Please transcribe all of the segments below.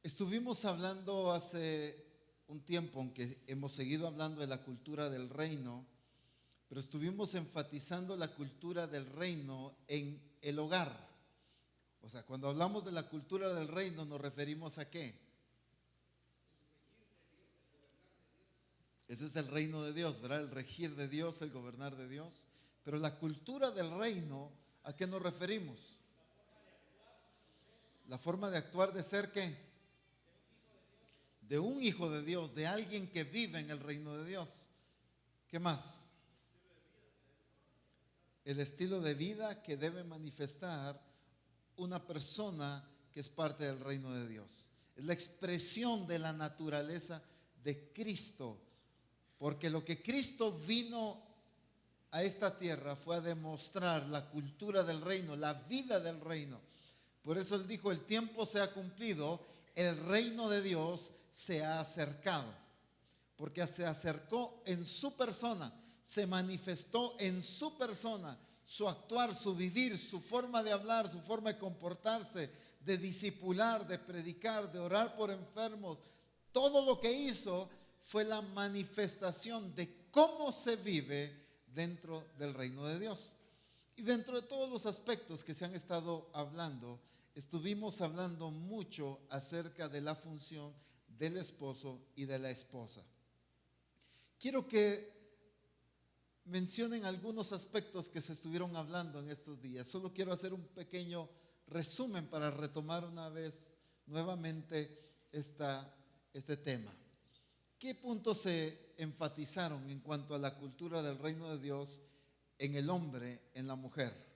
Estuvimos hablando hace un tiempo, aunque hemos seguido hablando de la cultura del reino, pero estuvimos enfatizando la cultura del reino en el hogar. O sea, cuando hablamos de la cultura del reino, ¿nos referimos a qué? Ese es el reino de Dios, ¿verdad? El regir de Dios, el gobernar de Dios. Pero la cultura del reino, ¿a qué nos referimos? La forma de actuar, de ser ¿qué? De un hijo de Dios, de alguien que vive en el reino de Dios. ¿Qué más? El estilo de vida que debe manifestar una persona que es parte del reino de Dios. Es la expresión de la naturaleza de Cristo. Porque lo que Cristo vino a esta tierra fue a demostrar la cultura del reino, la vida del reino. Por eso Él dijo, el tiempo se ha cumplido, el reino de Dios se ha acercado. Porque se acercó en su persona, se manifestó en su persona, su actuar, su vivir, su forma de hablar, su forma de comportarse, de discipular, de predicar, de orar por enfermos. Todo lo que hizo fue la manifestación de cómo se vive dentro del reino de Dios. Y dentro de todos los aspectos que se han estado hablando, estuvimos hablando mucho acerca de la función del esposo y de la esposa. Quiero que mencionen algunos aspectos que se estuvieron hablando en estos días. Solo quiero hacer un pequeño resumen para retomar una vez nuevamente este tema. ¿Qué puntos se enfatizaron en cuanto a la cultura del reino de Dios en el hombre, en la mujer?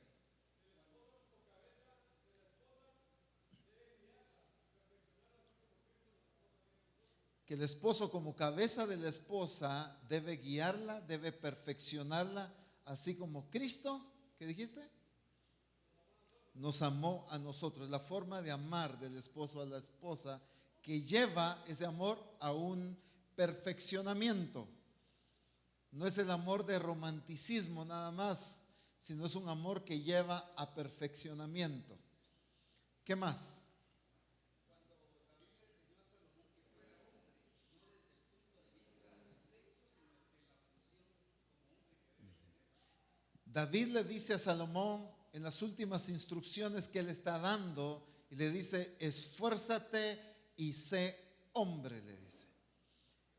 Que el esposo como cabeza de la esposa debe guiarla, debe perfeccionarla, así como Cristo, ¿qué dijiste? Nos amó a nosotros. La forma de amar del esposo a la esposa que lleva ese amor a un perfeccionamiento. No es el amor de romanticismo nada más, sino es un amor que lleva a perfeccionamiento. ¿Qué más? David le dice a Salomón en las últimas instrucciones que él está dando, y le dice, esfuérzate y sé hombre, le dice.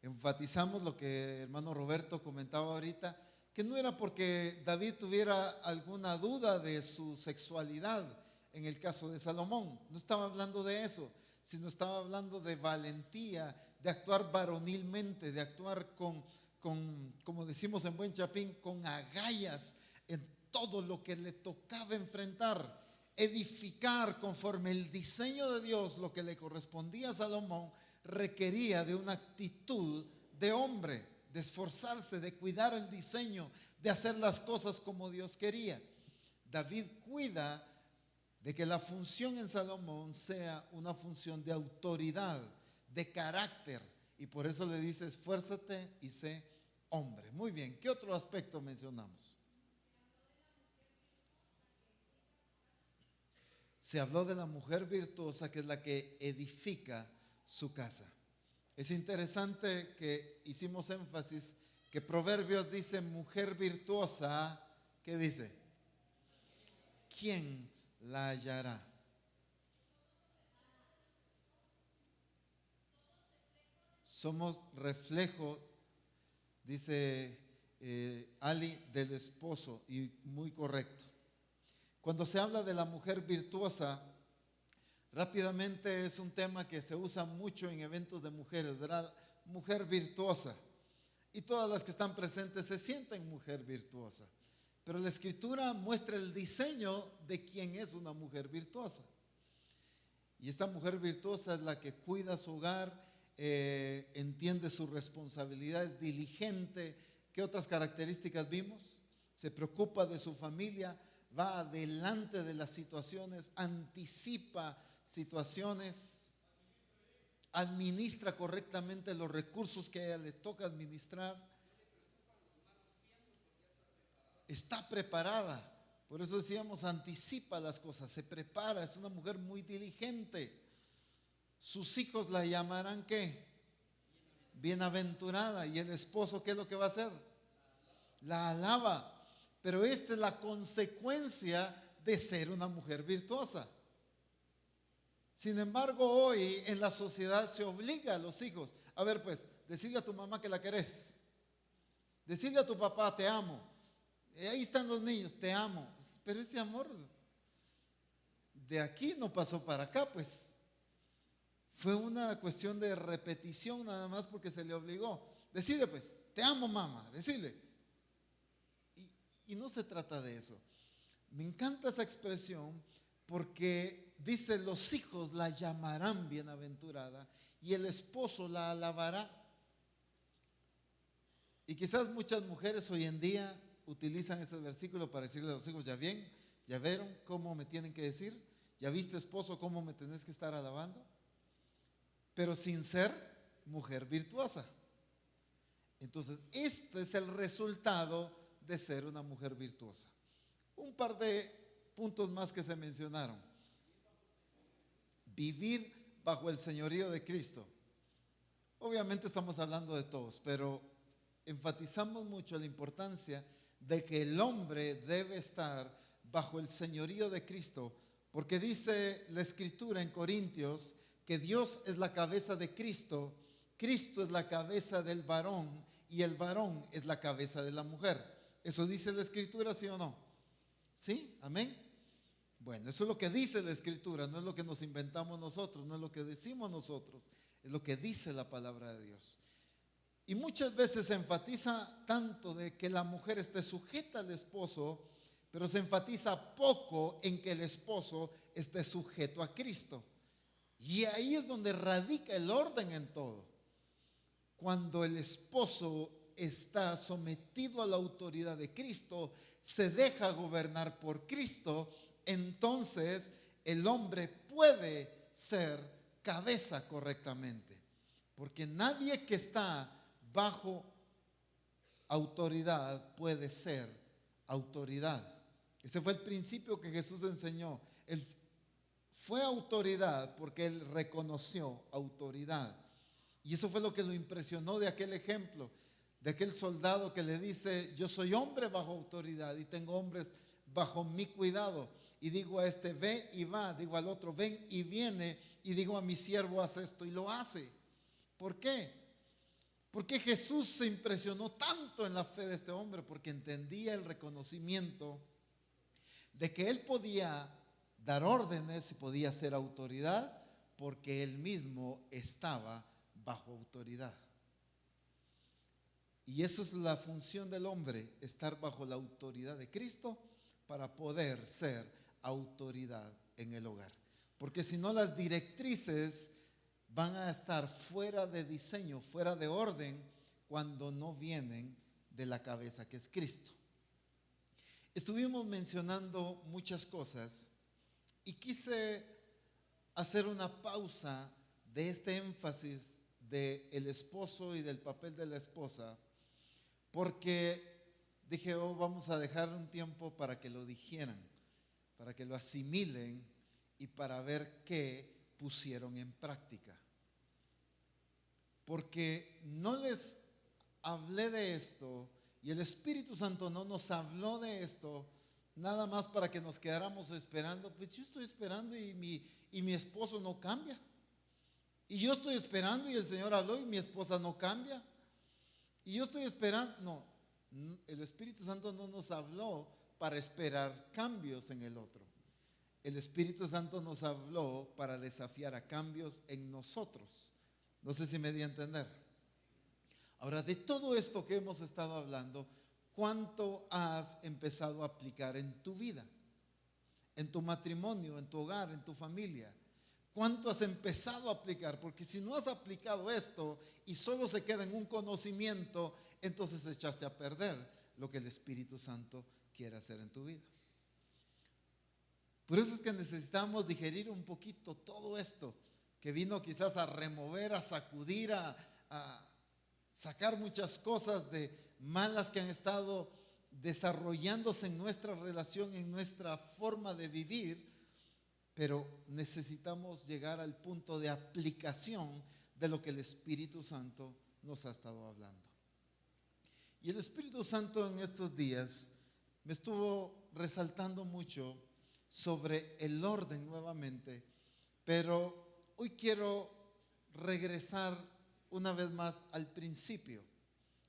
Enfatizamos lo que hermano Roberto comentaba ahorita, que no era porque David tuviera alguna duda de su sexualidad en el caso de Salomón, no estaba hablando de eso, sino estaba hablando de valentía, de actuar varonilmente, de actuar como decimos en buen chapín, con agallas en todo lo que le tocaba enfrentar, edificar conforme el diseño de Dios, lo que le correspondía a Salomón, requería de una actitud de hombre, de esforzarse, de cuidar el diseño, de hacer las cosas como Dios quería. David cuida de que la función en Salomón sea una función de autoridad, de carácter, y por eso le dice, esfuérzate y sé hombre. Muy bien, ¿qué otro aspecto mencionamos? Se habló de la mujer virtuosa, que es la que edifica su casa. Es interesante que hicimos énfasis que Proverbios dice mujer virtuosa, ¿qué dice? ¿Quién la hallará? Somos reflejo, dice Ali, del esposo, y muy correcto. Cuando se habla de la mujer virtuosa, rápidamente es un tema que se usa mucho en eventos de mujeres, ¿verdad? Mujer virtuosa. Y todas las que están presentes se sienten mujer virtuosa. Pero la escritura muestra el diseño de quién es una mujer virtuosa. Y esta mujer virtuosa es la que cuida su hogar, entiende su responsabilidad, es diligente. ¿Qué otras características vimos? Se preocupa de su familia, va adelante de las situaciones, anticipa situaciones, administra correctamente los recursos que a ella le toca administrar, está preparada. Por eso decíamos, anticipa las cosas, se prepara, es una mujer muy diligente. sus hijos la llamarán ¿qué? Bienaventurada. Y el esposo, ¿qué es lo que va a hacer? La alaba. Pero esta es la consecuencia de ser una mujer virtuosa. Sin embargo, hoy en la sociedad se obliga a los hijos. A ver, pues, decirle a tu mamá que la querés. Decirle a tu papá, te amo. Ahí están los niños, te amo. Pero ese amor de aquí no pasó para acá, pues. Fue una cuestión de repetición nada más porque se le obligó. Decirle, pues, te amo, mamá. Decirle. Y no se trata de eso. Me encanta esa expresión porque dice, los hijos la llamarán bienaventurada y el esposo la alabará. Y quizás muchas mujeres hoy en día utilizan ese versículo para decirle a los hijos, ya bien, ya vieron cómo me tienen que decir, ya viste esposo cómo me tenés que estar alabando, pero sin ser mujer virtuosa. Entonces, este es el resultado de ser una mujer virtuosa. Un par de puntos más que se mencionaron. Vivir bajo el señorío de Cristo. Obviamente estamos hablando de todos, pero enfatizamos mucho la importancia de que el hombre debe estar bajo el señorío de Cristo, porque dice la Escritura en Corintios que Dios es la cabeza de Cristo, Cristo es la cabeza del varón y el varón es la cabeza de la mujer. ¿Eso dice la Escritura, sí o no? ¿Sí? ¿Amén? Bueno, eso es lo que dice la Escritura, no es lo que nos inventamos nosotros, no es lo que decimos nosotros, es lo que dice la palabra de Dios. Y muchas veces se enfatiza tanto de que la mujer esté sujeta al esposo, pero se enfatiza poco en que el esposo esté sujeto a Cristo. Y ahí es donde radica el orden en todo. Cuando el esposo está sometido a la autoridad de Cristo, se deja gobernar por Cristo, entonces el hombre puede ser cabeza correctamente. Porque nadie que está bajo autoridad puede ser autoridad. Ese fue el principio que Jesús enseñó. Él fue autoridad porque él reconoció autoridad. Y eso fue lo que lo impresionó de aquel ejemplo, de aquel soldado que le dice, yo soy hombre bajo autoridad y tengo hombres bajo mi cuidado. Y digo a este, ve y va, digo al otro, ven y viene, y digo a mi siervo, haz esto y lo hace. ¿Por qué? Porque Jesús se impresionó tanto en la fe de este hombre, porque entendía el reconocimiento de que él podía dar órdenes y podía ser autoridad, porque él mismo estaba bajo autoridad. Y eso es la función del hombre, estar bajo la autoridad de Cristo para poder ser autoridad en el hogar. Porque si no, las directrices van a estar fuera de diseño, fuera de orden, cuando no vienen de la cabeza que es Cristo. Estuvimos mencionando muchas cosas y quise hacer una pausa de este énfasis del esposo y del papel de la esposa, porque dije, vamos a dejar un tiempo para que lo digieran, para que lo asimilen y para ver qué pusieron en práctica. Porque no les hablé de esto y el Espíritu Santo no nos habló de esto nada más para que nos quedáramos esperando. Pues yo estoy esperando y mi esposo no cambia. Y yo estoy esperando y el Señor habló y mi esposa no cambia. Y yo estoy esperando. No, el Espíritu Santo no nos habló para esperar cambios en el otro. El Espíritu Santo nos habló para desafiar a cambios en nosotros. No sé si me di a entender. Ahora, de todo esto que hemos estado hablando, ¿cuánto has empezado a aplicar en tu vida? En tu matrimonio, en tu hogar, en tu familia. ¿Cuánto has empezado a aplicar? Porque si no has aplicado esto y solo se queda en un conocimiento, entonces echaste a perder lo que el Espíritu Santo quiere hacer en tu vida. Por eso es que necesitamos digerir un poquito todo esto que vino quizás a remover, a sacudir, a sacar muchas cosas de malas que han estado desarrollándose en nuestra relación, en nuestra forma de vivir. pero necesitamos llegar al punto de aplicación de lo que el Espíritu Santo nos ha estado hablando. Y el Espíritu Santo en estos días me estuvo resaltando mucho sobre el orden nuevamente, pero hoy quiero regresar una vez más al principio,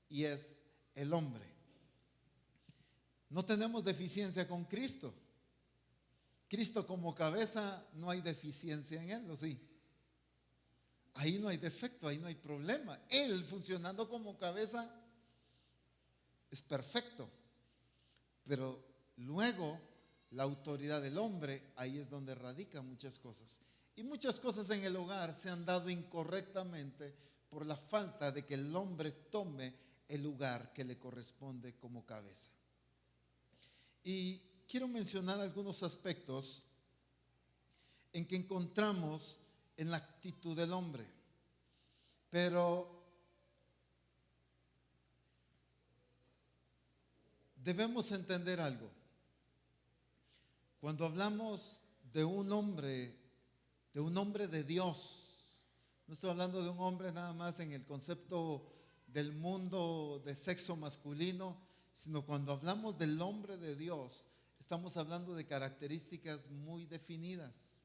y es el hombre. No tenemos deficiencia con Cristo. Cristo como cabeza, no hay deficiencia en Él, ¿o sí? Ahí no hay defecto, ahí no hay problema. Él funcionando como cabeza es perfecto. Pero luego la autoridad del hombre, ahí es donde radican muchas cosas. Y muchas cosas en el hogar se han dado incorrectamente por la falta de que el hombre tome el lugar que le corresponde como cabeza. Y quiero mencionar algunos aspectos en que encontramos en la actitud del hombre. Pero debemos entender algo. Cuando hablamos de un hombre de Dios, no estoy hablando de un hombre nada más en el concepto del mundo de sexo masculino, sino cuando hablamos del hombre de Dios, estamos hablando de características muy definidas.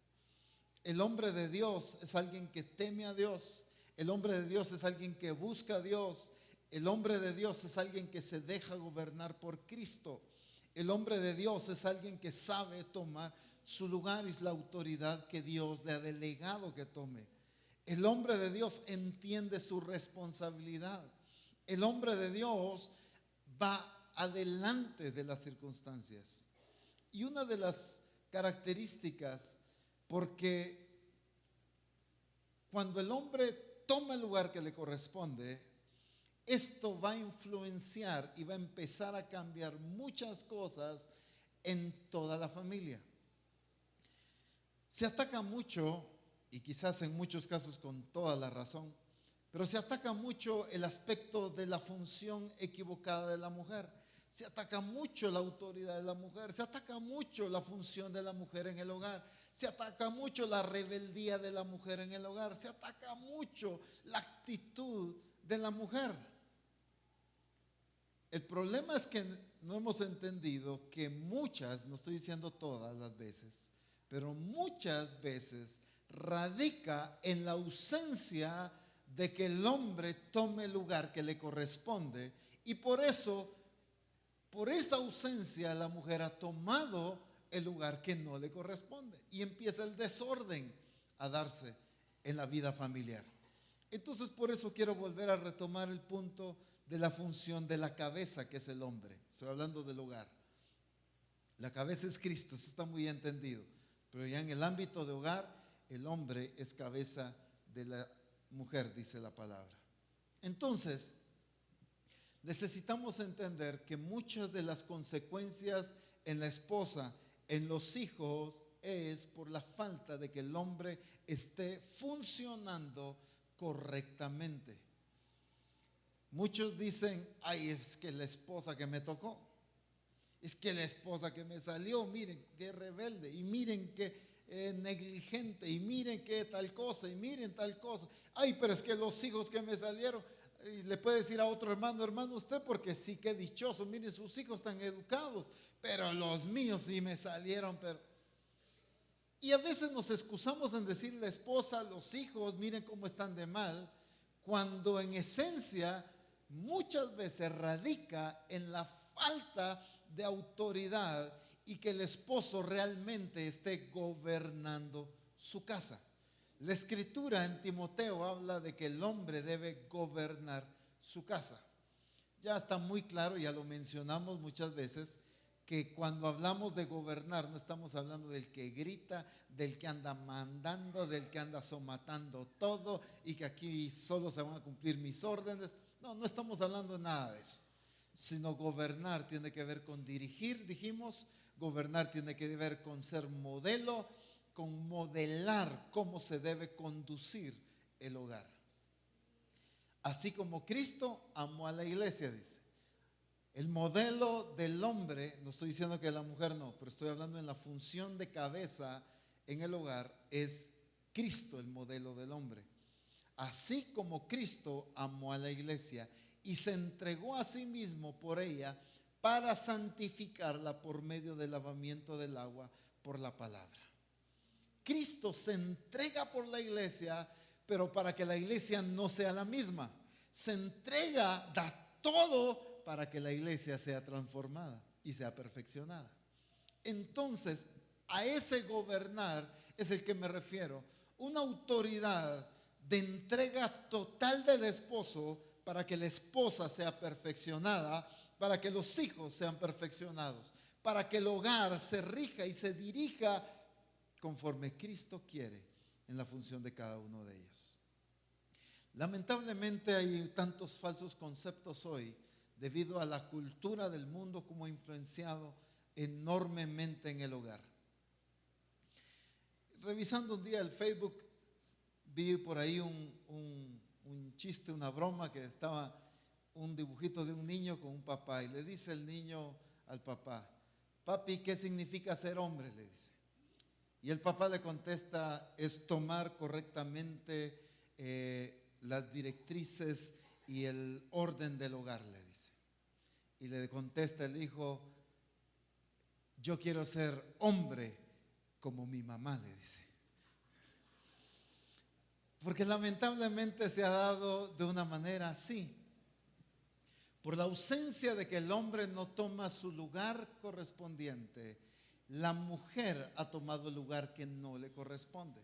El hombre de Dios es alguien que teme a Dios. El hombre de Dios es alguien que busca a Dios. El hombre de Dios es alguien que se deja gobernar por Cristo. El hombre de Dios es alguien que sabe tomar su lugar y es la autoridad que Dios le ha delegado que tome. El hombre de Dios entiende su responsabilidad. El hombre de Dios va adelante de las circunstancias. Y una de las características, porque cuando el hombre toma el lugar que le corresponde, esto va a influenciar y va a empezar a cambiar muchas cosas en toda la familia. Se ataca mucho, y quizás en muchos casos con toda la razón, pero se ataca mucho el aspecto de la función equivocada de la mujer. Se ataca mucho la autoridad de la mujer, se ataca mucho la función de la mujer en el hogar, se ataca mucho la rebeldía de la mujer en el hogar, se ataca mucho la actitud de la mujer. El problema es que no hemos entendido que muchas, no estoy diciendo todas las veces, pero muchas veces radica en la ausencia de que el hombre tome el lugar que le corresponde, y por eso, por esa ausencia, la mujer ha tomado el lugar que no le corresponde y empieza el desorden a darse en la vida familiar. Entonces, por eso quiero volver a retomar el punto de la función de la cabeza, que es el hombre. Estoy hablando del hogar. La cabeza es Cristo, eso está muy entendido. Pero ya en el ámbito de hogar, el hombre es cabeza de la mujer, dice la palabra. Entonces, necesitamos entender que muchas de las consecuencias en la esposa, en los hijos, es por la falta de que el hombre esté funcionando correctamente. Muchos dicen, ay, es que la esposa que me tocó, es que la esposa que me salió, miren qué rebelde, y miren qué negligente, y miren qué tal cosa, y miren tal cosa. Ay, pero es que los hijos que me salieron, y le puede decir a otro hermano, hermano, usted porque sí que dichoso, miren sus hijos tan educados, pero los míos sí me salieron, pero... Y a veces nos excusamos en decir la esposa, los hijos, miren cómo están de mal, cuando en esencia muchas veces radica en la falta de autoridad y que el esposo realmente esté gobernando su casa. La escritura en Timoteo habla de que el hombre debe gobernar su casa. Ya está muy claro, ya lo mencionamos muchas veces, que cuando hablamos de gobernar no estamos hablando del que grita, del que anda mandando, del que anda somatando todo y que aquí solo se van a cumplir mis órdenes. No, no estamos hablando de nada de eso, sino gobernar tiene que ver con dirigir, dijimos, gobernar tiene que ver con ser modelo, con modelar cómo se debe conducir el hogar. Así como Cristo amó a la iglesia, dice. El modelo del hombre, no estoy diciendo que la mujer no, pero estoy hablando en la función de cabeza, en el hogar es Cristo el modelo del hombre. Así como Cristo amó a la iglesia y se entregó a sí mismo por ella para santificarla por medio del lavamiento del agua por la palabra. Cristo se entrega por la iglesia, pero para que la iglesia no sea la misma. Se entrega, da todo para que la iglesia sea transformada y sea perfeccionada. Entonces, a ese gobernar es el que me refiero. Una autoridad de entrega total del esposo para que la esposa sea perfeccionada, para que los hijos sean perfeccionados, para que el hogar se rija y se dirija conforme Cristo quiere en la función de cada uno de ellos. Lamentablemente hay tantos falsos conceptos hoy debido a la cultura del mundo como ha influenciado enormemente en el hogar. Revisando un día el Facebook, vi por ahí un chiste, una broma, que estaba un dibujito de un niño con un papá y le dice el niño al papá: papi, ¿qué significa ser hombre?, le dice. Y el papá le contesta: es tomar correctamente las directrices y el orden del hogar, le dice. Y le contesta el hijo: yo quiero ser hombre como mi mamá, le dice. Porque lamentablemente se ha dado de una manera así. Por la ausencia de que el hombre no toma su lugar correspondiente, la mujer ha tomado el lugar que no le corresponde.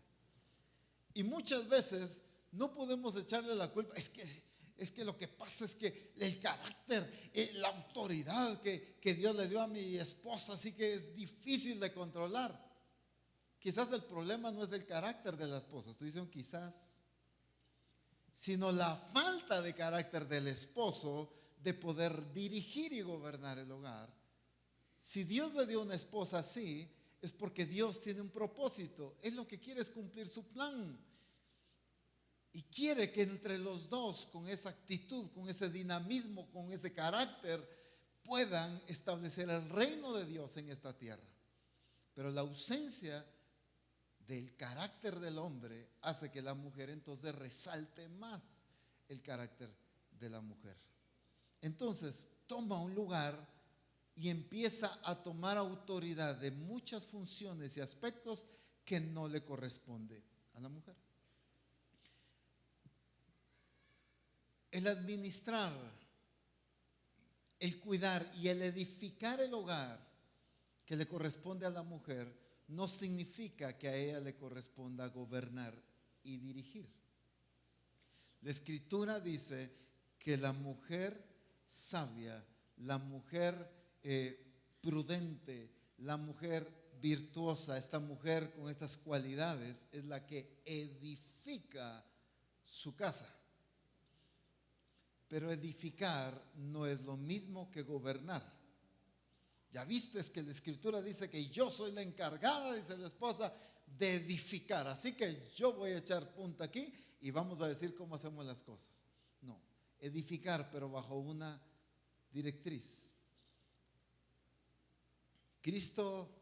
Y muchas veces no podemos echarle la culpa. Es que lo que pasa es que el carácter, la autoridad que Dios le dio a mi esposa, así que es difícil de controlar. Quizás el problema no es el carácter de la esposa, estoy diciendo quizás, sino la falta de carácter del esposo de poder dirigir y gobernar el hogar. Si Dios le dio una esposa así, es porque Dios tiene un propósito. Él lo que quiere es cumplir su plan. Y quiere que entre los dos, con esa actitud, con ese dinamismo, con ese carácter, puedan establecer el reino de Dios en esta tierra. Pero la ausencia del carácter del hombre hace que la mujer entonces resalte más el carácter de la mujer. Entonces toma un lugar y empieza a tomar autoridad de muchas funciones y aspectos que no le corresponde a la mujer. El administrar, el cuidar y el edificar el hogar que le corresponde a la mujer no significa que a ella le corresponda gobernar y dirigir. La Escritura dice que la mujer sabia, la mujer prudente, la mujer virtuosa, esta mujer con estas cualidades es la que edifica su casa. Pero edificar no es lo mismo que gobernar. Ya viste que la Escritura dice que yo soy la encargada, dice la esposa, de edificar. Así que yo voy a echar punta aquí y vamos a decir cómo hacemos las cosas. No, edificar, pero bajo una directriz. Cristo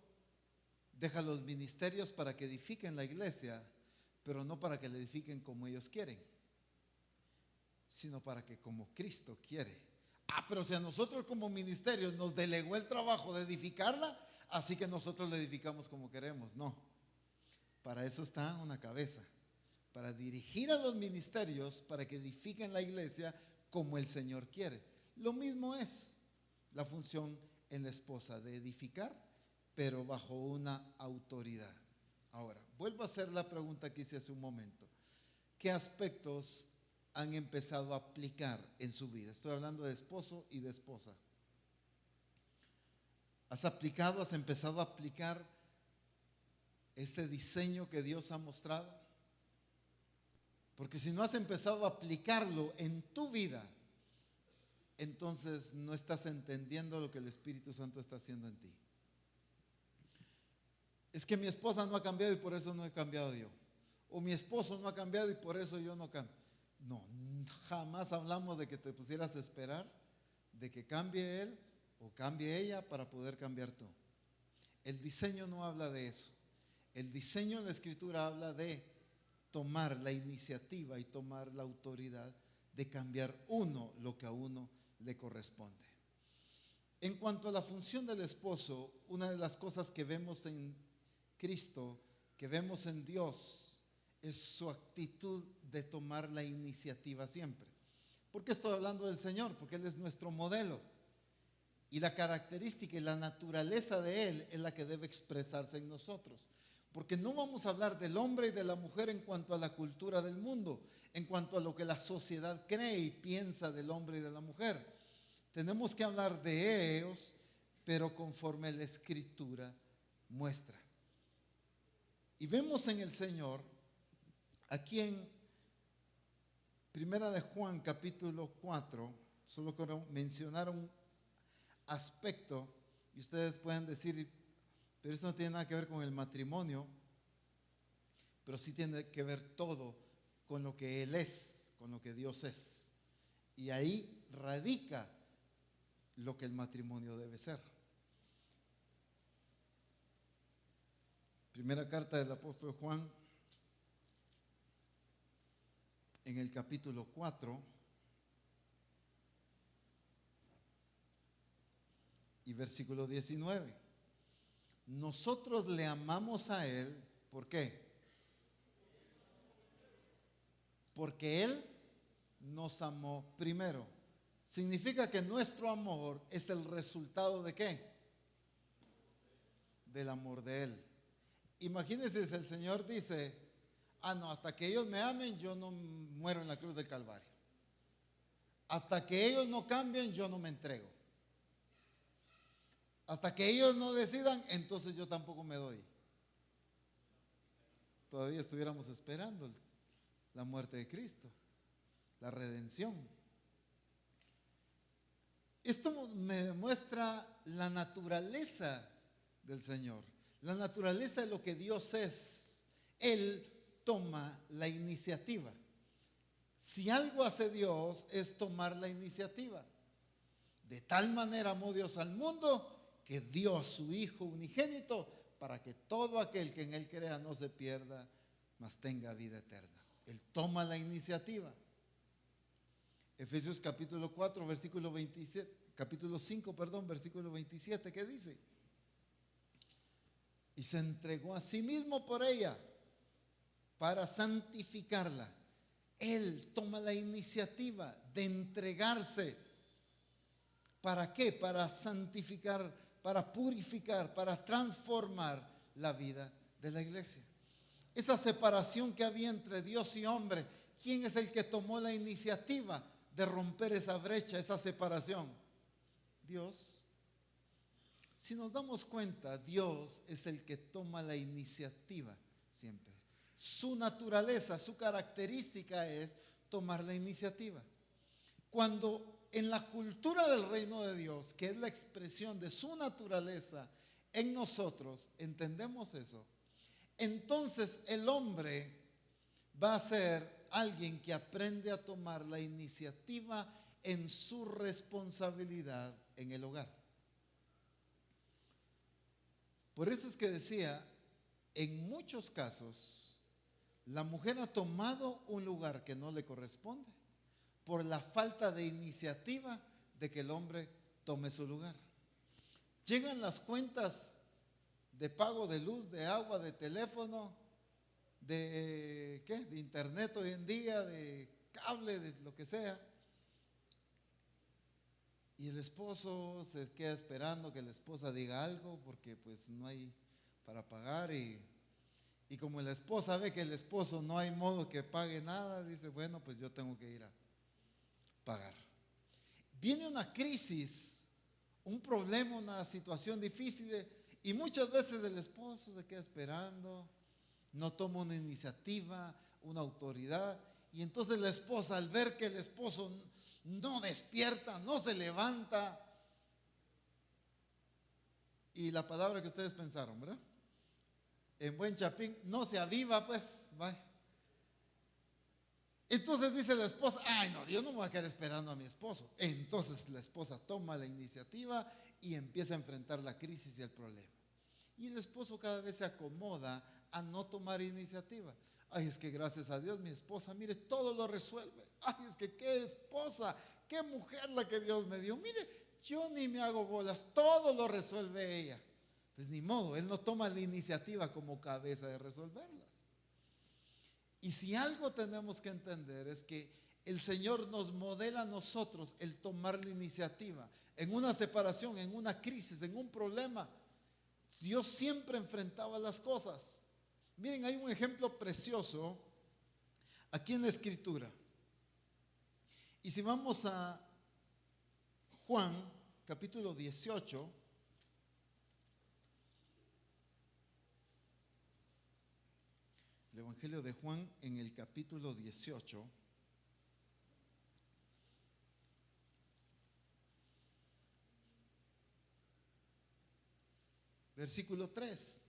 deja los ministerios para que edifiquen la iglesia, pero no para que la edifiquen como ellos quieren, sino para que como Cristo quiere. Pero si a nosotros como ministerio nos delegó el trabajo de edificarla, así que nosotros la edificamos como queremos. No, para eso está una cabeza, para dirigir a los ministerios, para que edifiquen la iglesia como el Señor quiere. Lo mismo es la función en la esposa, de edificar, pero bajo una autoridad. Ahora, vuelvo a hacer la pregunta que hice hace un momento. ¿Qué aspectos han empezado a aplicar en su vida? Estoy hablando de esposo y de esposa. ¿Has empezado a aplicar ese diseño que Dios ha mostrado? Porque si no has empezado a aplicarlo en tu vida, entonces no estás entendiendo lo que el Espíritu Santo está haciendo en ti. Es que mi esposa no ha cambiado y por eso no he cambiado yo. O mi esposo no ha cambiado y por eso yo no cambio. No, jamás hablamos de que te pusieras a esperar de que cambie él o cambie ella para poder cambiar tú. El diseño no habla de eso. El diseño en la Escritura habla de tomar la iniciativa y tomar la autoridad de cambiar uno lo que a uno le corresponde. En cuanto a la función del esposo, una de las cosas que vemos en Cristo, que vemos en Dios, es su actitud de tomar la iniciativa siempre. ¿Por qué estoy hablando del Señor? Porque Él es nuestro modelo. Y la característica y la naturaleza de Él es la que debe expresarse en nosotros. Porque no vamos a hablar del hombre y de la mujer en cuanto a la cultura del mundo, en cuanto a lo que la sociedad cree y piensa del hombre y de la mujer. Tenemos que hablar de ellos, pero conforme la Escritura muestra. Y vemos en el Señor, aquí en Primera de Juan capítulo 4, solo quiero mencionar un aspecto, y ustedes pueden decir, pero esto no tiene nada que ver con el matrimonio, pero sí tiene que ver todo con lo que Él es, con lo que Dios es. Y ahí radica lo que el matrimonio debe ser. Primera carta del apóstol Juan, en el capítulo 4 y versículo 19. Nosotros le amamos a Él, ¿por qué? Porque Él nos amó primero. Significa que nuestro amor es el resultado ¿de qué? Del amor de Él. Imagínense si el Señor dice, no, hasta que ellos me amen, yo no muero en la cruz del Calvario. Hasta que ellos no cambien, yo no me entrego. Hasta que ellos no decidan, entonces yo tampoco me doy. Todavía estuviéramos esperando la muerte de Cristo, la redención. Esto me demuestra la naturaleza del Señor, la naturaleza de lo que Dios es. Él toma la iniciativa. Si algo hace Dios es tomar la iniciativa. De tal manera amó Dios al mundo que dio a su Hijo unigénito para que todo aquel que en Él crea no se pierda, mas tenga vida eterna. Él toma la iniciativa. Efesios capítulo 4, versículo 27, capítulo 5, versículo 27, ¿qué dice? Y se entregó a sí mismo por ella para santificarla. Él toma la iniciativa de entregarse. ¿Para qué? Para santificar, para purificar, para transformar la vida de la iglesia. Esa separación que había entre Dios y hombre, ¿quién es el que tomó la iniciativa de romper esa brecha, esa separación? Dios. Si nos damos cuenta, Dios es el que toma la iniciativa siempre. Su naturaleza, su característica es tomar la iniciativa. Cuando en la cultura del reino de Dios, que es la expresión de su naturaleza en nosotros, entendemos eso, entonces el hombre va a ser alguien que aprende a tomar la iniciativa en su responsabilidad en el hogar. Por eso es que decía, en muchos casos, la mujer ha tomado un lugar que no le corresponde por la falta de iniciativa de que el hombre tome su lugar. Llegan las cuentas de pago de luz, de agua, de teléfono, de internet hoy en día, de cable, de lo que sea. Y el esposo se queda esperando que la esposa diga algo porque pues no hay para pagar y como la esposa ve que el esposo no hay modo que pague nada, dice, bueno, pues yo tengo que ir a pagar. Viene una crisis, un problema, una situación difícil y muchas veces el esposo se queda esperando, no toma una iniciativa, una autoridad, y entonces la esposa, al ver que el esposo no despierta, no se levanta, y la palabra que ustedes pensaron, ¿verdad? En buen chapín, no se aviva, pues, vaya. Entonces dice la esposa, ay no, yo no me voy a quedar esperando a mi esposo. Entonces la esposa toma la iniciativa y empieza a enfrentar la crisis y el problema. Y el esposo cada vez se acomoda a no tomar iniciativa. Ay, es que gracias a Dios mi esposa, mire, todo lo resuelve. Ay, es que qué esposa, qué mujer la que Dios me dio. Mire, yo ni me hago bolas, todo lo resuelve ella. Pues ni modo, él no toma la iniciativa como cabeza de resolverlas. Y si algo tenemos que entender es que el Señor nos modela a nosotros el tomar la iniciativa. En una separación, en una crisis, en un problema, Dios siempre enfrentaba las cosas. Miren, hay un ejemplo precioso aquí en la Escritura. Y si vamos a Juan, capítulo 18. El Evangelio de Juan en el capítulo 18. Versículo 3.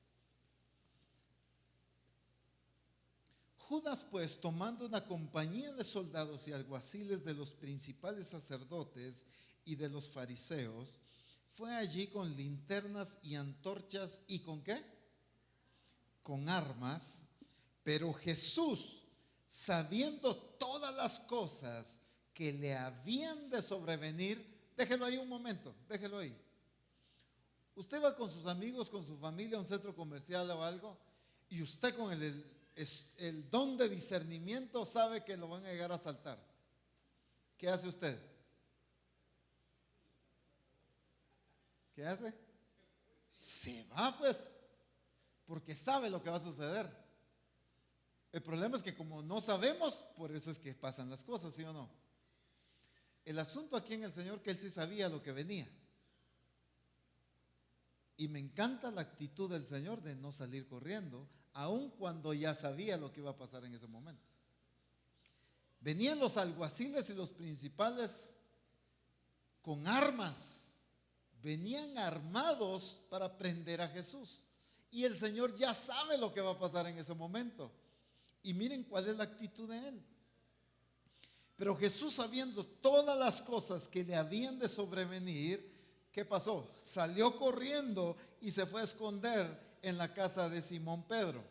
Judas pues, tomando una compañía de soldados y alguaciles de los principales sacerdotes y de los fariseos, fue allí con linternas y antorchas y ¿con qué? Con armas. Pero Jesús, sabiendo todas las cosas que le habían de sobrevenir, déjelo ahí un momento, déjelo ahí. Usted va con sus amigos, con su familia a un centro comercial o algo, y usted con el don de discernimiento sabe que lo van a llegar a asaltar. ¿Qué hace usted? ¿Qué hace? Se va pues, porque sabe lo que va a suceder. El problema es que como no sabemos, por eso es que pasan las cosas, ¿sí o no? El asunto aquí en el Señor que Él sí sabía lo que venía. Y me encanta la actitud del Señor de no salir corriendo, aun cuando ya sabía lo que iba a pasar en ese momento. Venían los alguaciles y los principales con armas. Venían armados para prender a Jesús. Y el Señor ya sabe lo que va a pasar en ese momento. Y miren cuál es la actitud de Él. Pero Jesús, sabiendo todas las cosas que le habían de sobrevenir, ¿qué pasó? Salió corriendo y se fue a esconder en la casa de Simón Pedro.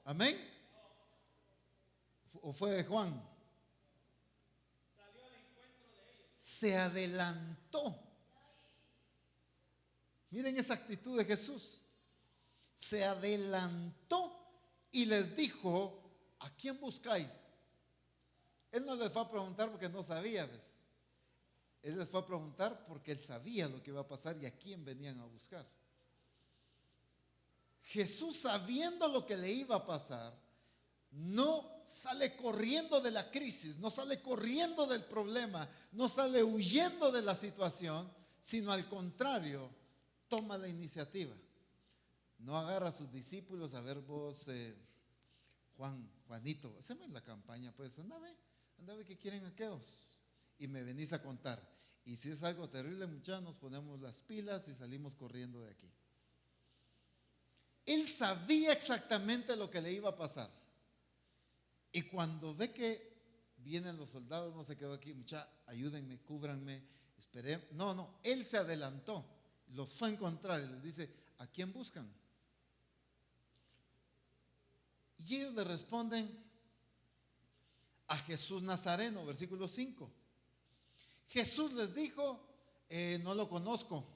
¿Amén? ¿O fue de Juan? Salió al encuentro de ellos. Se adelantó. Miren esa actitud de Jesús. Se adelantó y les dijo: ¿a quién buscáis? Él no les fue a preguntar porque no sabía, ¿ves? Él les fue a preguntar porque él sabía lo que iba a pasar y a quién venían a buscar. Jesús, sabiendo lo que le iba a pasar, no sale corriendo de la crisis, no sale corriendo del problema, no sale huyendo de la situación, sino al contrario, toma la iniciativa. No agarra a sus discípulos: a ver vos, Juanito, haceme la campaña, pues anda a ver qué quieren aquellos y me venís a contar. Y si es algo terrible, muchachos, nos ponemos las pilas y salimos corriendo de aquí. Él sabía exactamente lo que le iba a pasar. Y cuando ve que vienen los soldados, no se quedó aquí: muchachos, ayúdenme, cúbranme, esperé. No, él se adelantó, los fue a encontrar y les dice: ¿a quién buscan? Y ellos le responden: a Jesús Nazareno, versículo 5. Jesús les dijo: no lo conozco.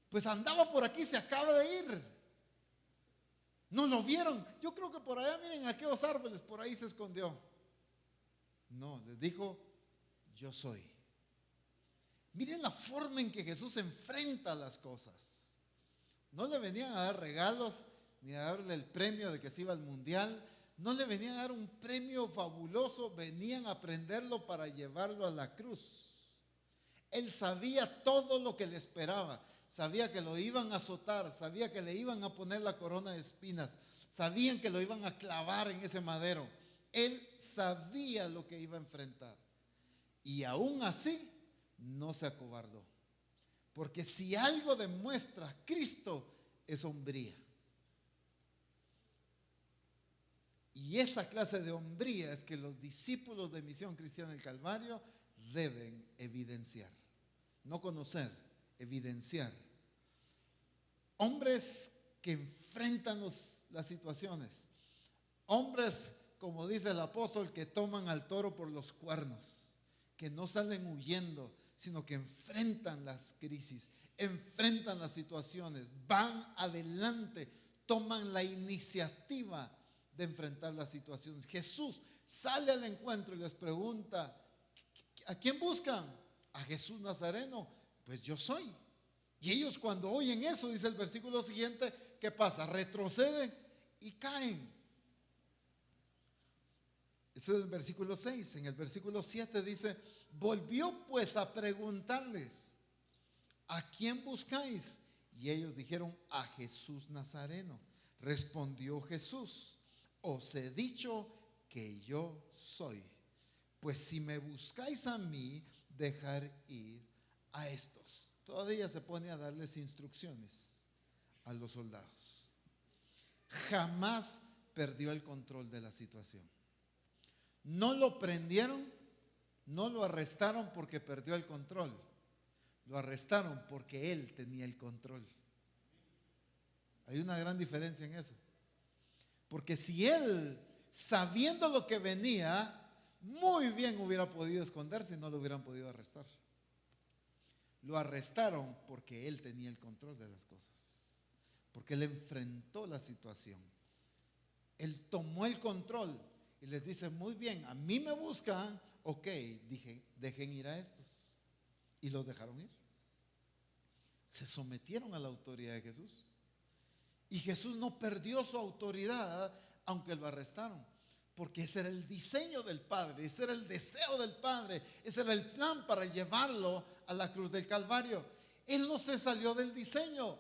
Pues andaba por aquí, se acaba de ir. No lo vieron. Yo creo que por allá, miren aquellos árboles, por ahí se escondió. No, les dijo: yo soy. Miren la forma en que Jesús enfrenta las cosas. No le venían a dar regalos, ni a darle el premio de que se iba al mundial. No le venían a dar un premio fabuloso, venían a prenderlo para llevarlo a la cruz. Él sabía todo lo que le esperaba. Sabía que lo iban a azotar, sabía que le iban a poner la corona de espinas, sabían que lo iban a clavar en ese madero. Él sabía lo que iba a enfrentar. Y aún así, no se acobardó. Porque si algo demuestra Cristo, es hombría. Y esa clase de hombría es que los discípulos de Misión Cristiana del Calvario deben evidenciar. No conocer, evidenciar. Hombres que enfrentan las situaciones. Hombres, como dice el apóstol, que toman al toro por los cuernos, que no salen huyendo, sino que enfrentan las crisis, enfrentan las situaciones, van adelante, toman la iniciativa de enfrentar las situaciones. Jesús sale al encuentro y les pregunta: ¿a quién buscan? A Jesús Nazareno. Pues yo soy. Y ellos, cuando oyen eso, dice el versículo siguiente, ¿qué pasa? Retroceden y caen. Ese es el versículo 6. En el versículo 7 dice: volvió pues a preguntarles: ¿a quién buscáis? Y ellos dijeron: a Jesús Nazareno. Respondió Jesús: os he dicho que yo soy. Pues si me buscáis a mí, dejar ir a estos. Todavía se pone a darles instrucciones a los soldados. Jamás perdió el control de la situación. No lo prendieron, no lo arrestaron porque perdió el control. Lo arrestaron porque él tenía el control. Hay una gran diferencia en eso. Porque si él, sabiendo lo que venía, muy bien hubiera podido esconderse y no lo hubieran podido arrestar. Lo arrestaron porque él tenía el control de las cosas. Porque él enfrentó la situación. Él tomó el control y les dice: muy bien, a mí me buscan, ok, dejen ir a estos. Y los dejaron ir. Se sometieron a la autoridad de Jesús. Y Jesús no perdió su autoridad aunque lo arrestaron, porque ese era el diseño del Padre, ese era el deseo del Padre, ese era el plan para llevarlo a la cruz del Calvario. Él no se salió del diseño,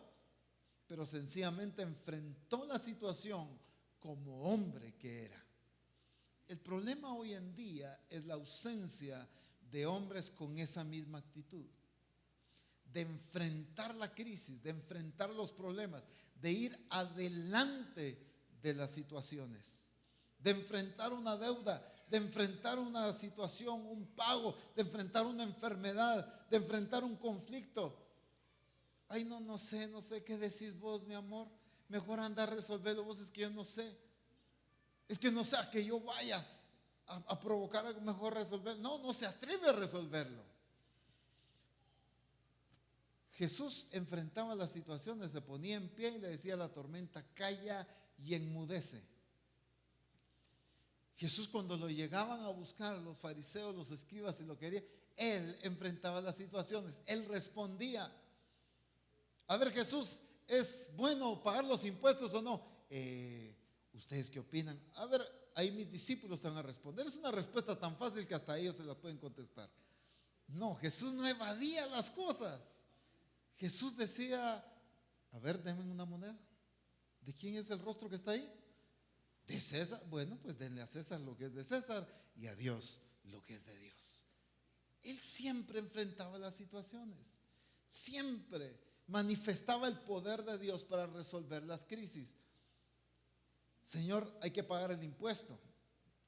pero sencillamente enfrentó la situación como hombre que era. El problema hoy en día es la ausencia de hombres con esa misma actitud, de enfrentar la crisis, de enfrentar los problemas, de ir adelante de las situaciones, de enfrentar una deuda, de enfrentar una situación, un pago, de enfrentar una enfermedad, de enfrentar un conflicto. Ay, no sé qué decís vos, mi amor. Mejor andar a resolverlo vos, es que yo no sé. Es que no sé a que yo vaya a provocar algo, mejor resolver. No se atreve a resolverlo. Jesús enfrentaba las situaciones, se ponía en pie y le decía a la tormenta: calla y enmudece. Jesús, cuando lo llegaban a buscar los fariseos, los escribas, y lo querían, él enfrentaba las situaciones, él respondía. A ver, Jesús, ¿es bueno pagar los impuestos o no? ¿Ustedes qué opinan? A ver, ahí mis discípulos te van a responder. Es una respuesta tan fácil que hasta ellos se la pueden contestar. No, Jesús no evadía las cosas. Jesús decía: a ver, denme una moneda. ¿De quién es el rostro que está ahí? De César. Bueno, pues denle a César lo que es de César y a Dios lo que es de Dios. Él siempre enfrentaba las situaciones, siempre manifestaba el poder de Dios para resolver las crisis. Señor, hay que pagar el impuesto.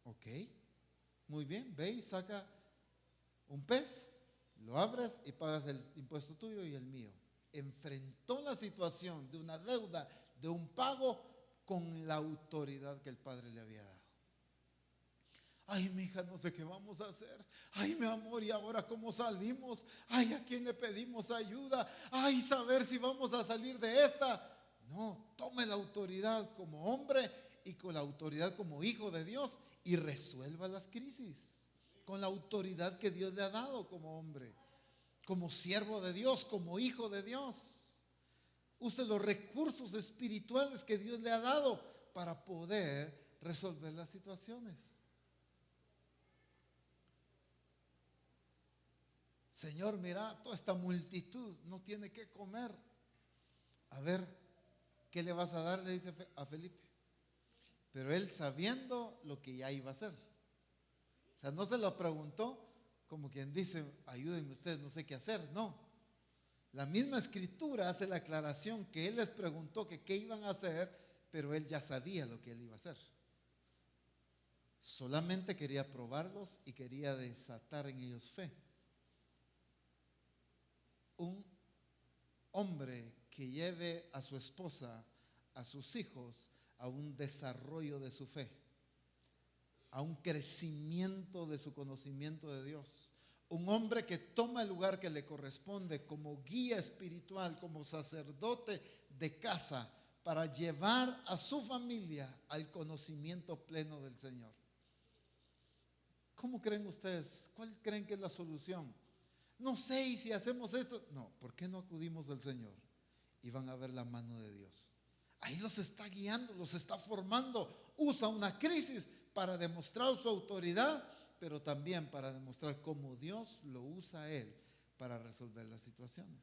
Ok, muy bien, ve y saca un pez, lo abres y pagas el impuesto tuyo y el mío. Enfrentó la situación de una deuda, de un pago, con la autoridad que el Padre le había dado. Ay, mi hija, no sé qué vamos a hacer. Ay, mi amor, ¿y ahora cómo salimos? Ay, ¿a quién le pedimos ayuda? Ay, saber si vamos a salir de esta. No, tome la autoridad como hombre y con la autoridad como hijo de Dios y resuelva las crisis con la autoridad que Dios le ha dado como hombre, como siervo de Dios, como hijo de Dios. Use los recursos espirituales que Dios le ha dado para poder resolver las situaciones. Señor, mira, toda esta multitud no tiene que comer. A ver, ¿qué le vas a dar? Le dice a Felipe. Pero él, sabiendo lo que ya iba a hacer, o sea, no se lo preguntó como quien dice: ayúdenme ustedes, no sé qué hacer. No, la misma escritura hace la aclaración que él les preguntó que qué iban a hacer, pero él ya sabía lo que él iba a hacer. Solamente quería probarlos y quería desatar en ellos fe. Un hombre que lleve a su esposa a sus hijos a un desarrollo de su fe, a un crecimiento de su conocimiento de Dios. Un hombre que toma el lugar que le corresponde como guía espiritual, como sacerdote de casa, para llevar a su familia al conocimiento pleno del Señor. ¿Cómo creen ustedes? ¿Cuál creen que es la solución? No sé, y si hacemos esto. No, ¿por qué no acudimos al Señor? Y van a ver la mano de Dios. Ahí los está guiando, los está formando. Usa una crisis para demostrar su autoridad, pero también para demostrar cómo Dios lo usa a él para resolver las situaciones.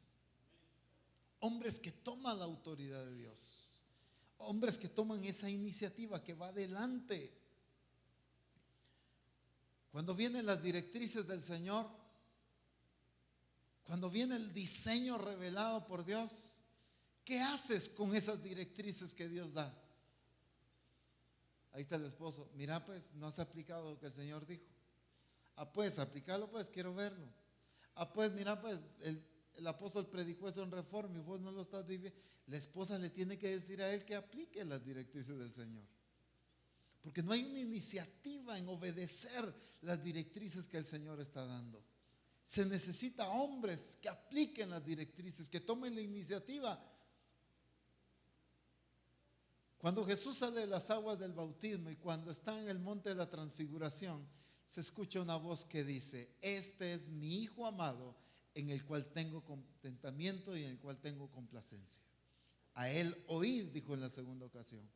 Hombres que toman la autoridad de Dios. Hombres que toman esa iniciativa, que va adelante. Cuando vienen las directrices del Señor, cuando viene el diseño revelado por Dios, ¿qué haces con esas directrices que Dios da? Ahí está el esposo. Mira, pues, no has aplicado lo que el Señor dijo. Ah, pues, aplicarlo, pues, quiero verlo. Ah, pues, mira, pues, el apóstol predicó eso en Reforma y vos no lo estás viviendo. La esposa le tiene que decir a él que aplique las directrices del Señor. Porque no hay una iniciativa en obedecer las directrices que el Señor está dando. Se necesita hombres que apliquen las directrices, que tomen la iniciativa. Cuando Jesús sale de las aguas del bautismo y cuando está en el monte de la transfiguración, se escucha una voz que dice: este es mi Hijo amado, en el cual tengo contentamiento y en el cual tengo complacencia. A él oíd, dijo en la segunda ocasión.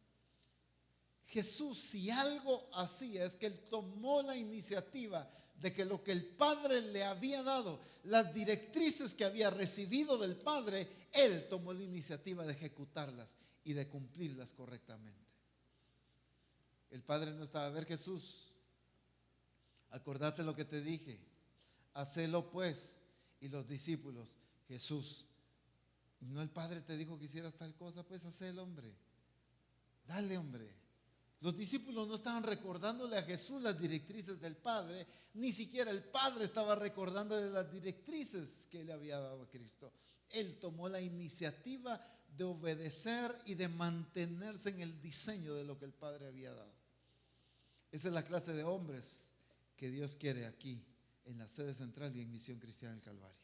Jesús, si algo hacía, es que él tomó la iniciativa de que lo que el Padre le había dado, las directrices que había recibido del Padre, él tomó la iniciativa de ejecutarlas y de cumplirlas correctamente. El Padre no estaba: a ver, Jesús, acordate lo que te dije, hacelo pues. Y los discípulos: Jesús, ¿no el Padre te dijo que hicieras tal cosa? Pues hacelo, hombre, dale, hombre. Los discípulos no estaban recordándole a Jesús las directrices del Padre, ni siquiera el Padre estaba recordándole las directrices que le había dado a Cristo. Él tomó la iniciativa de obedecer y de mantenerse en el diseño de lo que el Padre había dado. Esa es la clase de hombres que Dios quiere aquí en la sede central y en Misión Cristiana del Calvario.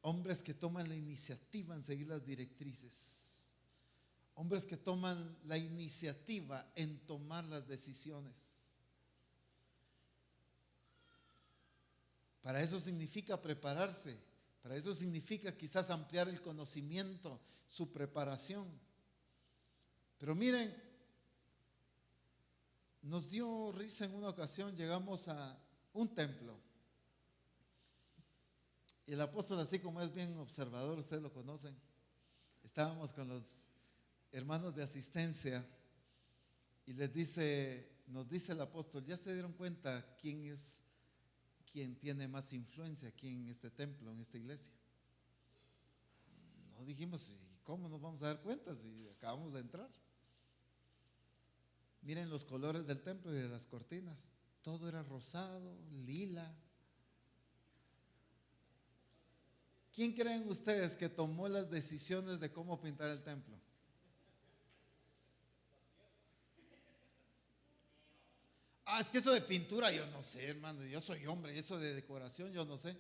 Hombres que toman la iniciativa en seguir las directrices. Hombres que toman la iniciativa en tomar las decisiones. Para eso significa prepararse. Para eso significa quizás ampliar el conocimiento, su preparación. Pero miren, nos dio risa en una ocasión. Llegamos a un templo. Y el apóstol, así como es bien observador, ustedes lo conocen. Estábamos con los hermanos de asistencia y nos dice el apóstol: ¿ya se dieron cuenta quién tiene más influencia aquí en este templo, en esta iglesia? No dijimos: ¿cómo nos vamos a dar cuenta si acabamos de entrar? Miren los colores del templo y de las cortinas. Todo era rosado, lila. ¿Quién creen ustedes que tomó las decisiones de cómo pintar el templo? Ah, es que eso de pintura yo no sé, hermano, yo soy hombre, y eso de decoración yo no sé.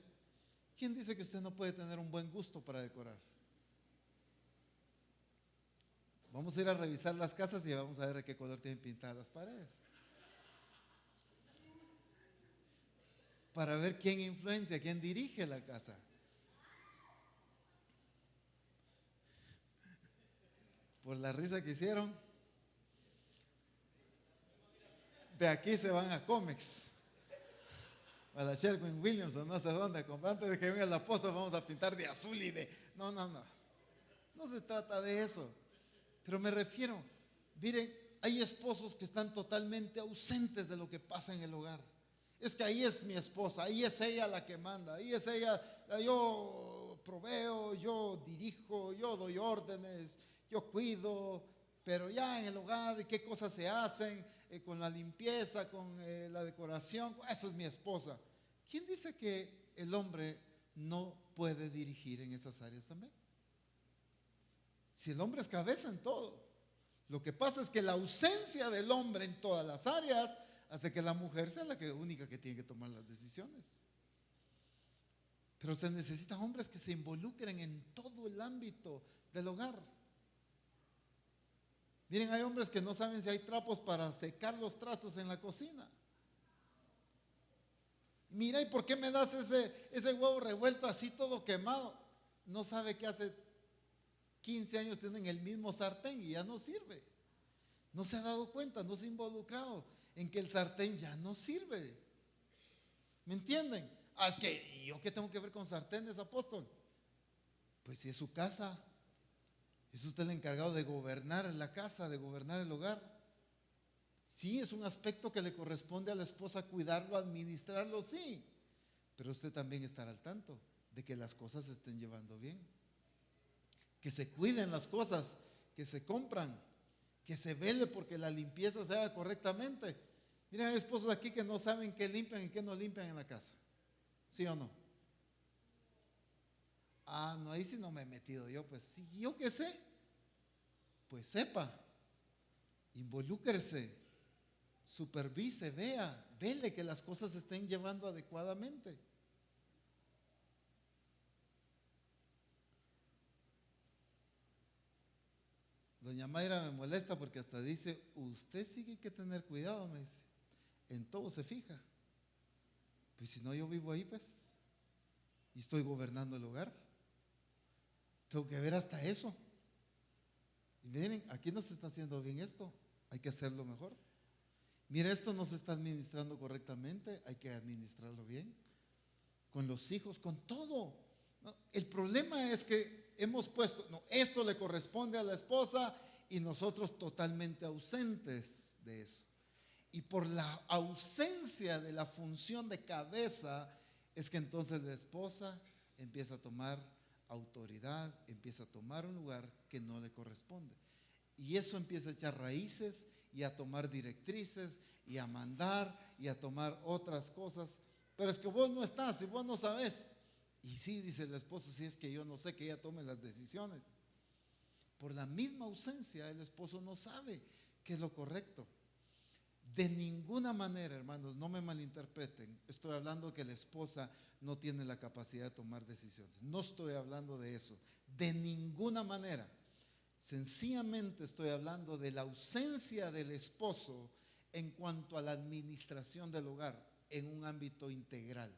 ¿Quién dice que usted no puede tener un buen gusto para decorar? Vamos a ir a revisar las casas y vamos a ver de qué color tienen pintadas las paredes, para ver quién influencia, quién dirige la casa. Por la risa que hicieron, de aquí se van a Comex, a la Sherwin Williams o no sé dónde a comprar. Antes de que venga el apóstol vamos a pintar de azul y de... No se trata de eso. Pero me refiero, miren, hay esposos que están totalmente ausentes de lo que pasa en el hogar. Es que ahí es mi esposa, ahí es ella la que manda, ahí es ella, yo proveo, yo dirijo, yo doy órdenes, yo cuido, pero ya en el hogar, ¿qué cosas se hacen? Con la limpieza, con la decoración, eso es mi esposa. ¿Quién dice que el hombre no puede dirigir en esas áreas también? Si el hombre es cabeza en todo. Lo que pasa es que la ausencia del hombre en todas las áreas hace que la mujer sea la única que tiene que tomar las decisiones. Pero se necesitan hombres que se involucren en todo el ámbito del hogar. Miren, hay hombres que no saben si hay trapos para secar los trastos en la cocina. Mira, ¿y por qué me das ese huevo revuelto así todo quemado? No sabe que hace 15 años tienen el mismo sartén y ya no sirve. No se ha dado cuenta, no se ha involucrado en que el sartén ya no sirve. ¿Me entienden? Es que, ¿y yo qué tengo que ver con sartenes, apóstol? Pues si es su casa, es usted el encargado de gobernar la casa, de gobernar el hogar. Sí, es un aspecto que le corresponde a la esposa cuidarlo, administrarlo, sí. Pero usted también estará al tanto de que las cosas se estén llevando bien. Que se cuiden las cosas, que se compran, que se vele porque la limpieza se haga correctamente. Miren, hay esposos aquí que no saben qué limpian y qué no limpian en la casa. ¿Sí o no? No, ahí sí no me he metido yo. Pues sí, yo qué sé. Pues sepa, involúcrese, supervise, vea, vele que las cosas se estén llevando adecuadamente. Doña Mayra me molesta porque hasta dice, usted sí que hay que tener cuidado, me dice, en todo se fija. Pues si no, yo vivo ahí, pues, y estoy gobernando el hogar. Tengo que ver hasta eso. Y miren, aquí no se está haciendo bien esto, hay que hacerlo mejor. Mira, esto no se está administrando correctamente, hay que administrarlo bien. Con los hijos, con todo. ¿No? El problema es que hemos puesto, no, esto le corresponde a la esposa y nosotros totalmente ausentes de eso. Y por la ausencia de la función de cabeza es que entonces la esposa empieza a tomar autoridad, empieza a tomar un lugar que no le corresponde. Y eso empieza a echar raíces y a tomar directrices y a mandar y a tomar otras cosas. Pero es que vos no estás y vos no sabes. Y sí, dice el esposo, si es que yo no sé, que ella tome las decisiones. Por la misma ausencia, el esposo no sabe qué es lo correcto. De ninguna manera, hermanos, no me malinterpreten, estoy hablando que la esposa no tiene la capacidad de tomar decisiones. No estoy hablando de eso, de ninguna manera. Sencillamente estoy hablando de la ausencia del esposo en cuanto a la administración del hogar en un ámbito integral,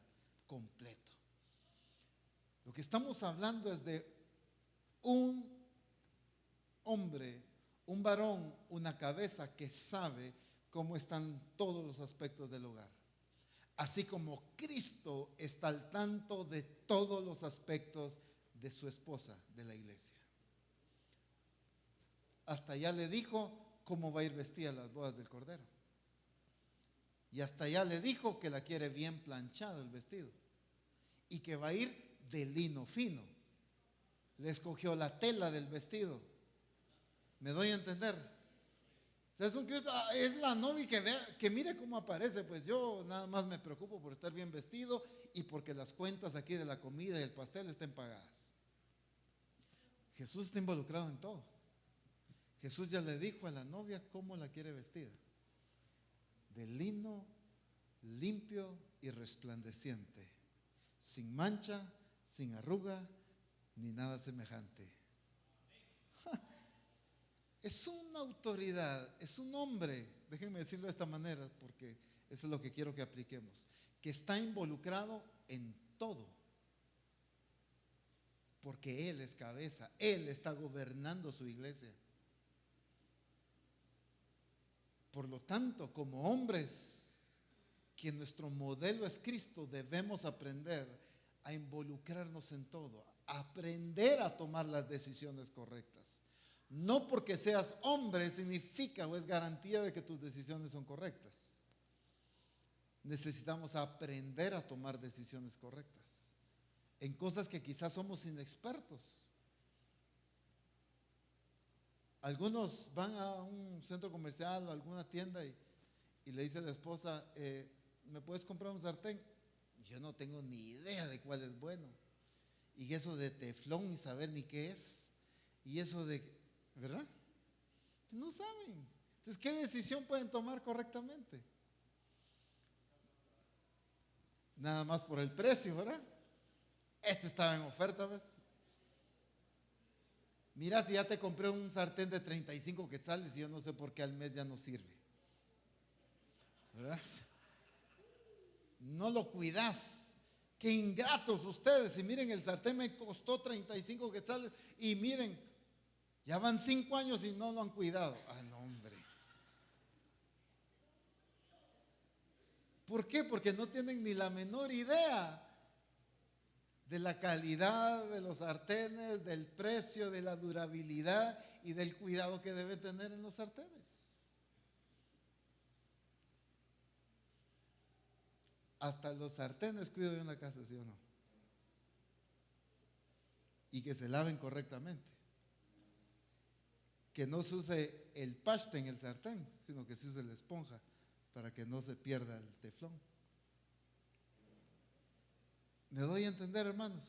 completo. Lo que estamos hablando es de un hombre, un varón, una cabeza que sabe cómo están todos los aspectos del hogar. Así como Cristo está al tanto de todos los aspectos de su esposa, de la iglesia. Hasta ya le dijo cómo va a ir vestida a las bodas del Cordero. Y hasta ya le dijo que la quiere bien planchado el vestido. Y que va a ir de lino fino. Le escogió la tela del vestido. ¿Me doy a entender? O sea, es un Cristo, es la novia que vea, que mire cómo aparece. Pues yo nada más me preocupo por estar bien vestido y porque las cuentas aquí de la comida y el pastel estén pagadas. Jesús está involucrado en todo. Jesús ya le dijo a la novia cómo la quiere vestida. De lino limpio y resplandeciente, sin mancha, sin arruga, ni nada semejante. Es una autoridad, es un hombre, déjenme decirlo de esta manera porque eso es lo que quiero que apliquemos, que está involucrado en todo, porque Él es cabeza, Él está gobernando su iglesia. Por lo tanto, como hombres, que nuestro modelo es Cristo, debemos aprender a involucrarnos en todo, a aprender a tomar las decisiones correctas. No porque seas hombre significa o es garantía de que tus decisiones son correctas. Necesitamos aprender a tomar decisiones correctas en cosas que quizás somos inexpertos. Algunos van a un centro comercial o a alguna tienda y le dice a la esposa, ¿me puedes comprar un sartén? Yo no tengo ni idea de cuál es bueno. Y eso de teflón ni saber ni qué es. Y eso de, ¿verdad? No saben. Entonces, ¿qué decisión pueden tomar correctamente? Nada más por el precio, ¿verdad? Este estaba en oferta, ¿ves? Mira, si ya te compré un sartén de 35 quetzales y yo no sé por qué al mes ya no sirve, ¿verdad? No lo cuidas. Qué ingratos ustedes. Y miren, el sartén me costó 35 quetzales y miren, ya van 5 años y no lo han cuidado. Ah, no, hombre. ¿Por qué? Porque no tienen ni la menor idea de la calidad de los sartenes, del precio, de la durabilidad y del cuidado que debe tener en los sartenes. Hasta los sartenes cuido de una casa, ¿sí o no? Y que se laven correctamente. Que no se use el paste en el sartén, sino que se use la esponja para que no se pierda el teflón. ¿Me doy a entender, hermanos?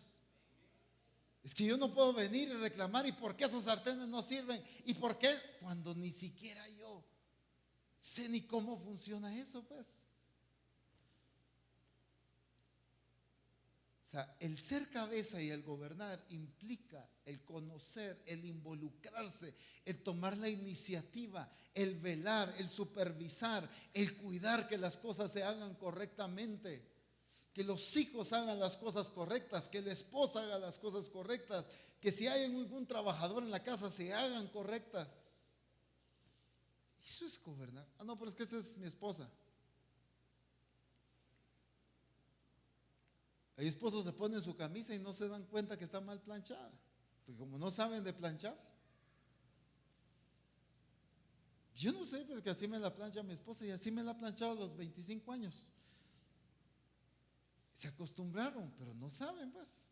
Es que yo no puedo venir y reclamar, ¿y por qué esos sartenes no sirven? ¿Y por qué? Cuando ni siquiera yo sé ni cómo funciona eso, pues. O sea, el ser cabeza y el gobernar implica el conocer, el involucrarse, el tomar la iniciativa, el velar, el supervisar, el cuidar que las cosas se hagan correctamente, que los hijos hagan las cosas correctas, que la esposa haga las cosas correctas, que si hay algún trabajador en la casa se hagan correctas. Eso es gobernar. Ah, no, pero es que esa es mi esposa. Hay esposos se ponen su camisa y no se dan cuenta que está mal planchada, porque como no saben de planchar. Yo no sé, pues que así me la plancha mi esposa y así me la ha planchado a los 25 años. Se acostumbraron, pero no saben, pues.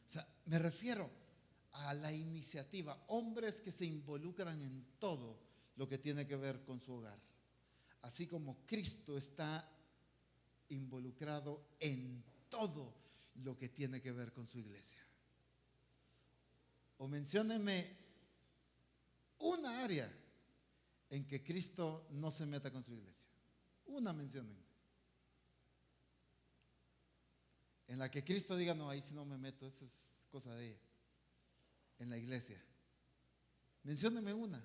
O sea, me refiero a la iniciativa, hombres que se involucran en todo lo que tiene que ver con su hogar, así como Cristo está involucrado en todo lo que tiene que ver con su iglesia. O mencióneme una área en que Cristo no se meta con su iglesia. Una menciónenme. En la que Cristo diga, no, ahí sí no me meto, eso es cosa de ella. En la iglesia. Mencióneme una.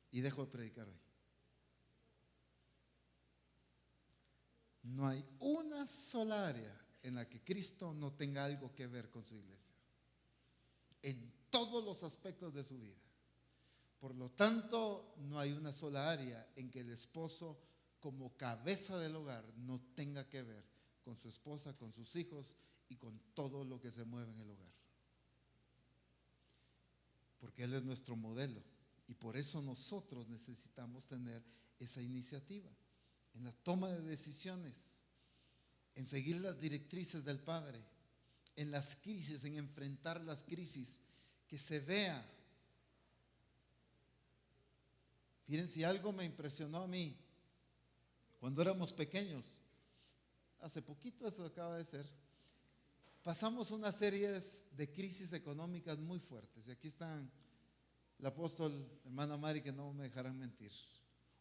Y dejo de predicar hoy. No hay una sola área en la que Cristo no tenga algo que ver con su iglesia. En todos los aspectos de su vida. Por lo tanto, no hay una sola área en que el esposo, como cabeza del hogar, no tenga que ver con su esposa, con sus hijos y con todo lo que se mueve en el hogar. Porque Él es nuestro modelo y por eso nosotros necesitamos tener esa iniciativa en la toma de decisiones, en seguir las directrices del Padre, en las crisis, en enfrentar las crisis, que se vea. Miren, si algo me impresionó a mí cuando éramos pequeños, hace poquito eso acaba de ser, pasamos unas series de crisis económicas muy fuertes. Y aquí están el apóstol, hermana Mari, que no me dejarán mentir.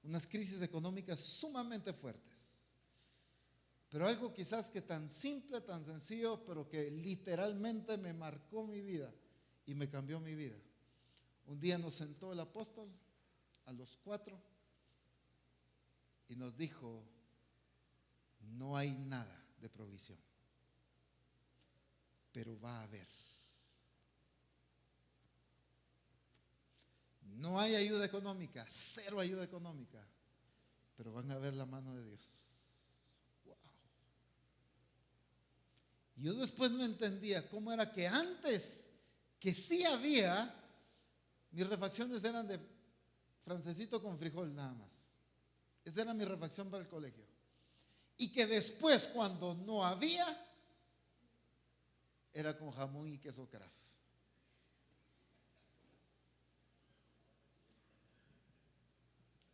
Unas crisis económicas sumamente fuertes. Pero algo quizás que tan simple, tan sencillo, pero que literalmente me marcó mi vida y me cambió mi vida. Un día nos sentó el apóstol a los 4 y nos dijo, no hay nada de provisión, pero va a haber. No hay ayuda económica, cero ayuda económica, pero van a ver la mano de Dios. Wow. Y yo después no entendía cómo era que antes, que sí había, mis refacciones eran de francesito con frijol nada más. Esa era mi refacción para el colegio. Y que después, cuando no había, era con jamón y queso Kraft.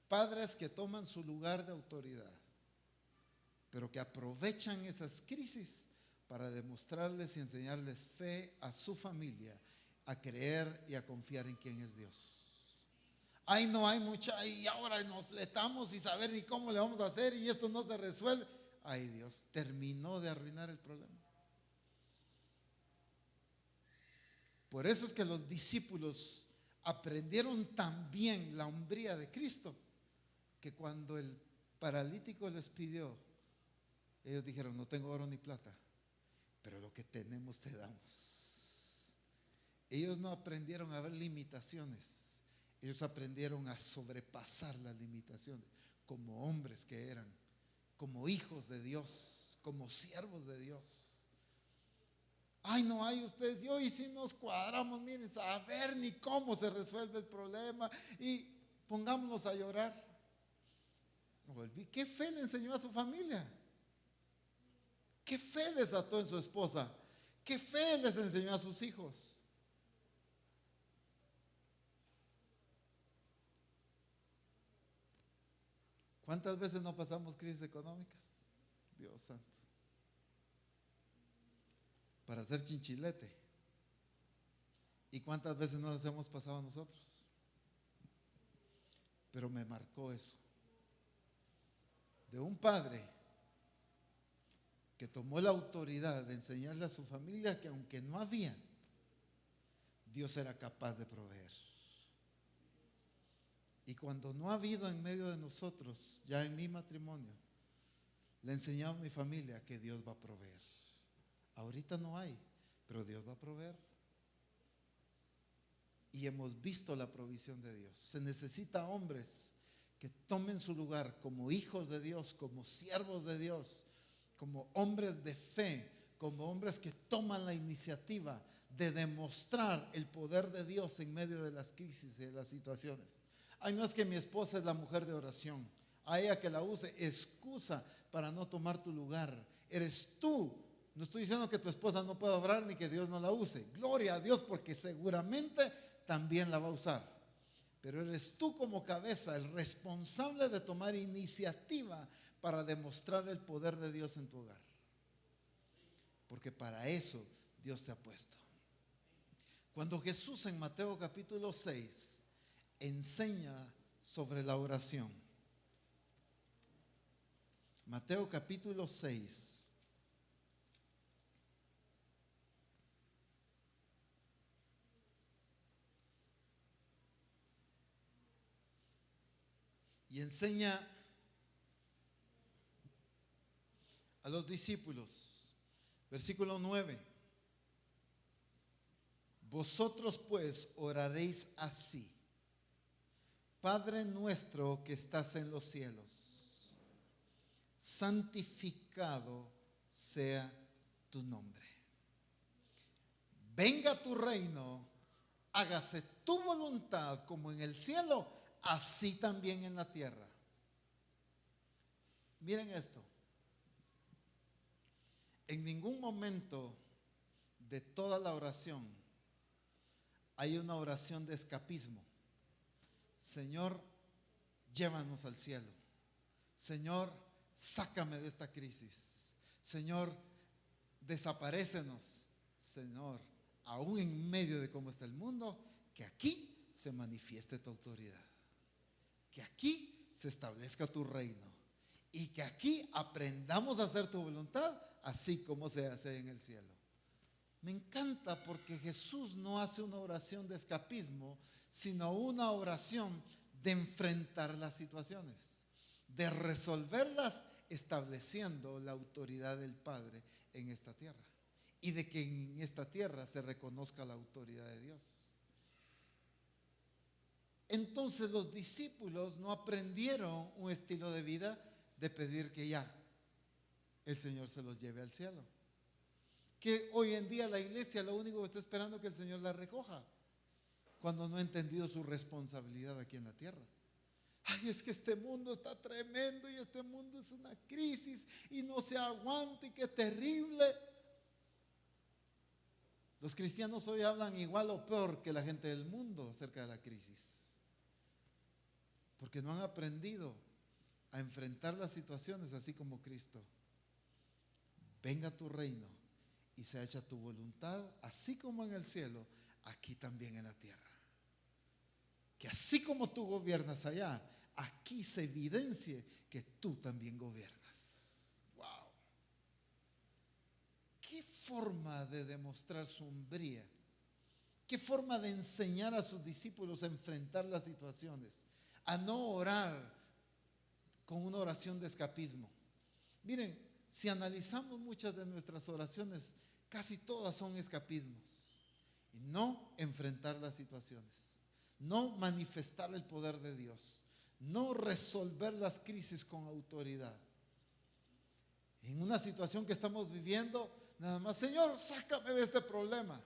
Padres que toman su lugar de autoridad, pero que aprovechan esas crisis para demostrarles y enseñarles fe a su familia, a creer y a confiar en quién es Dios. Ay, no hay mucha, y ahora nos fletamos y saber ni cómo le vamos a hacer y esto no se resuelve. Ay, Dios, terminó de arruinar el problema. Por eso es que los discípulos aprendieron tan bien la hombría de Cristo, que cuando el paralítico les pidió, ellos dijeron: no tengo oro ni plata, pero lo que tenemos te damos. Ellos no aprendieron a ver limitaciones, ellos aprendieron a sobrepasar las limitaciones como hombres que eran, como hijos de Dios, como siervos de Dios. Ay, no hay ustedes, y hoy sí nos cuadramos, miren, saber ni cómo se resuelve el problema y pongámonos a llorar. ¿Qué fe le enseñó a su familia? ¿Qué fe desató en su esposa? ¿Qué fe les enseñó a sus hijos? ¿Cuántas veces no pasamos crisis económicas? Dios santo. Para hacer chinchilete. ¿Y cuántas veces no las hemos pasado a nosotros? Pero me marcó eso. De un padre que tomó la autoridad de enseñarle a su familia que aunque no había, Dios era capaz de proveer. Y cuando no ha habido en medio de nosotros, ya en mi matrimonio, le he enseñado a mi familia que Dios va a proveer. Ahorita no hay, pero Dios va a proveer. Y hemos visto la provisión de Dios. Se necesita hombres que tomen su lugar como hijos de Dios, como siervos de Dios, como hombres de fe, como hombres que toman la iniciativa de demostrar el poder de Dios en medio de las crisis y de las situaciones. Ay, no es que mi esposa es la mujer de oración, a ella que la use, excusa para no tomar tu lugar. Eres tú. No estoy diciendo que tu esposa no pueda orar ni que Dios no la use. Gloria a Dios, porque seguramente también la va a usar. Pero eres tú como cabeza el responsable de tomar iniciativa para demostrar el poder de Dios en tu hogar. Porque para eso Dios te ha puesto. Cuando Jesús en Mateo capítulo 6 enseña sobre la oración. Mateo capítulo 6. Y enseña a los discípulos, versículo 9: vosotros pues oraréis así: Padre nuestro que estás en los cielos, santificado sea tu nombre. Venga tu reino, hágase tu voluntad como en el cielo, así también en la tierra. Miren esto. En ningún momento de toda la oración hay una oración de escapismo. Señor, llévanos al cielo. Señor, sácame de esta crisis. Señor, desaparécenos. Señor, aún en medio de cómo está el mundo, que aquí se manifieste tu autoridad. Que aquí se establezca tu reino. Y que aquí aprendamos a hacer tu voluntad, así como se hace en el cielo. Me encanta porque Jesús no hace una oración de escapismo, sino una oración de enfrentar las situaciones, de resolverlas estableciendo la autoridad del Padre en esta tierra y de que en esta tierra se reconozca la autoridad de Dios. Entonces los discípulos no aprendieron un estilo de vida de pedir que ya el Señor se los lleve al cielo. Que hoy en día la iglesia lo único que está esperando es que el Señor la recoja, cuando no ha entendido su responsabilidad aquí en la tierra. Ay, es que este mundo está tremendo y este mundo es una crisis y no se aguanta y qué terrible. Los cristianos hoy hablan igual o peor que la gente del mundo acerca de la crisis, porque no han aprendido a enfrentar las situaciones así como Cristo. Venga tu reino y sea hecha tu voluntad, así como en el cielo, aquí también en la tierra. Que así como tú gobiernas allá, aquí se evidencie que tú también gobiernas. ¡Wow! ¿Qué forma de demostrar su hombría? ¿Qué forma de enseñar a sus discípulos a enfrentar las situaciones? A no orar con una oración de escapismo. Miren, si analizamos muchas de nuestras oraciones, casi todas son escapismos. Y no enfrentar las situaciones, no manifestar el poder de Dios, no resolver las crisis con autoridad. En una situación que estamos viviendo, nada más, Señor, sácame de este problema.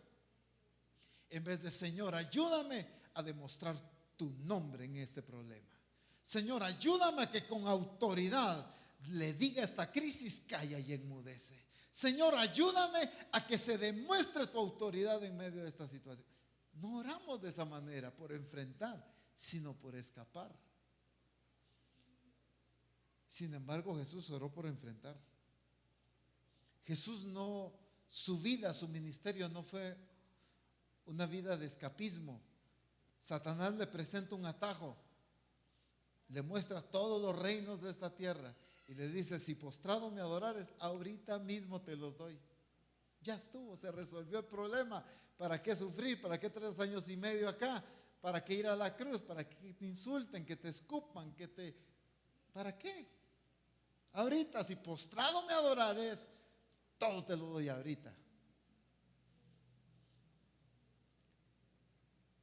En vez de, Señor, ayúdame a demostrar tu nombre en este problema. Señor, ayúdame a que con autoridad le diga a esta crisis, calla y enmudece. Señor, ayúdame a que se demuestre tu autoridad en medio de esta situación. No oramos de esa manera por enfrentar, sino por escapar. Sin embargo, Jesús oró por enfrentar. Jesús no, su vida, su ministerio no fue una vida de escapismo. Satanás le presenta un atajo, le muestra todos los reinos de esta tierra y le dice, si postrado me adorares, ahorita mismo te los doy. Ya estuvo, se resolvió el problema. ¿Para qué sufrir? ¿Para qué 3 años y medio acá? ¿Para qué ir a la cruz? ¿Para que te insulten, que te escupan, ¿para qué? Ahorita, si postrado me adorares, todo te lo doy ahorita.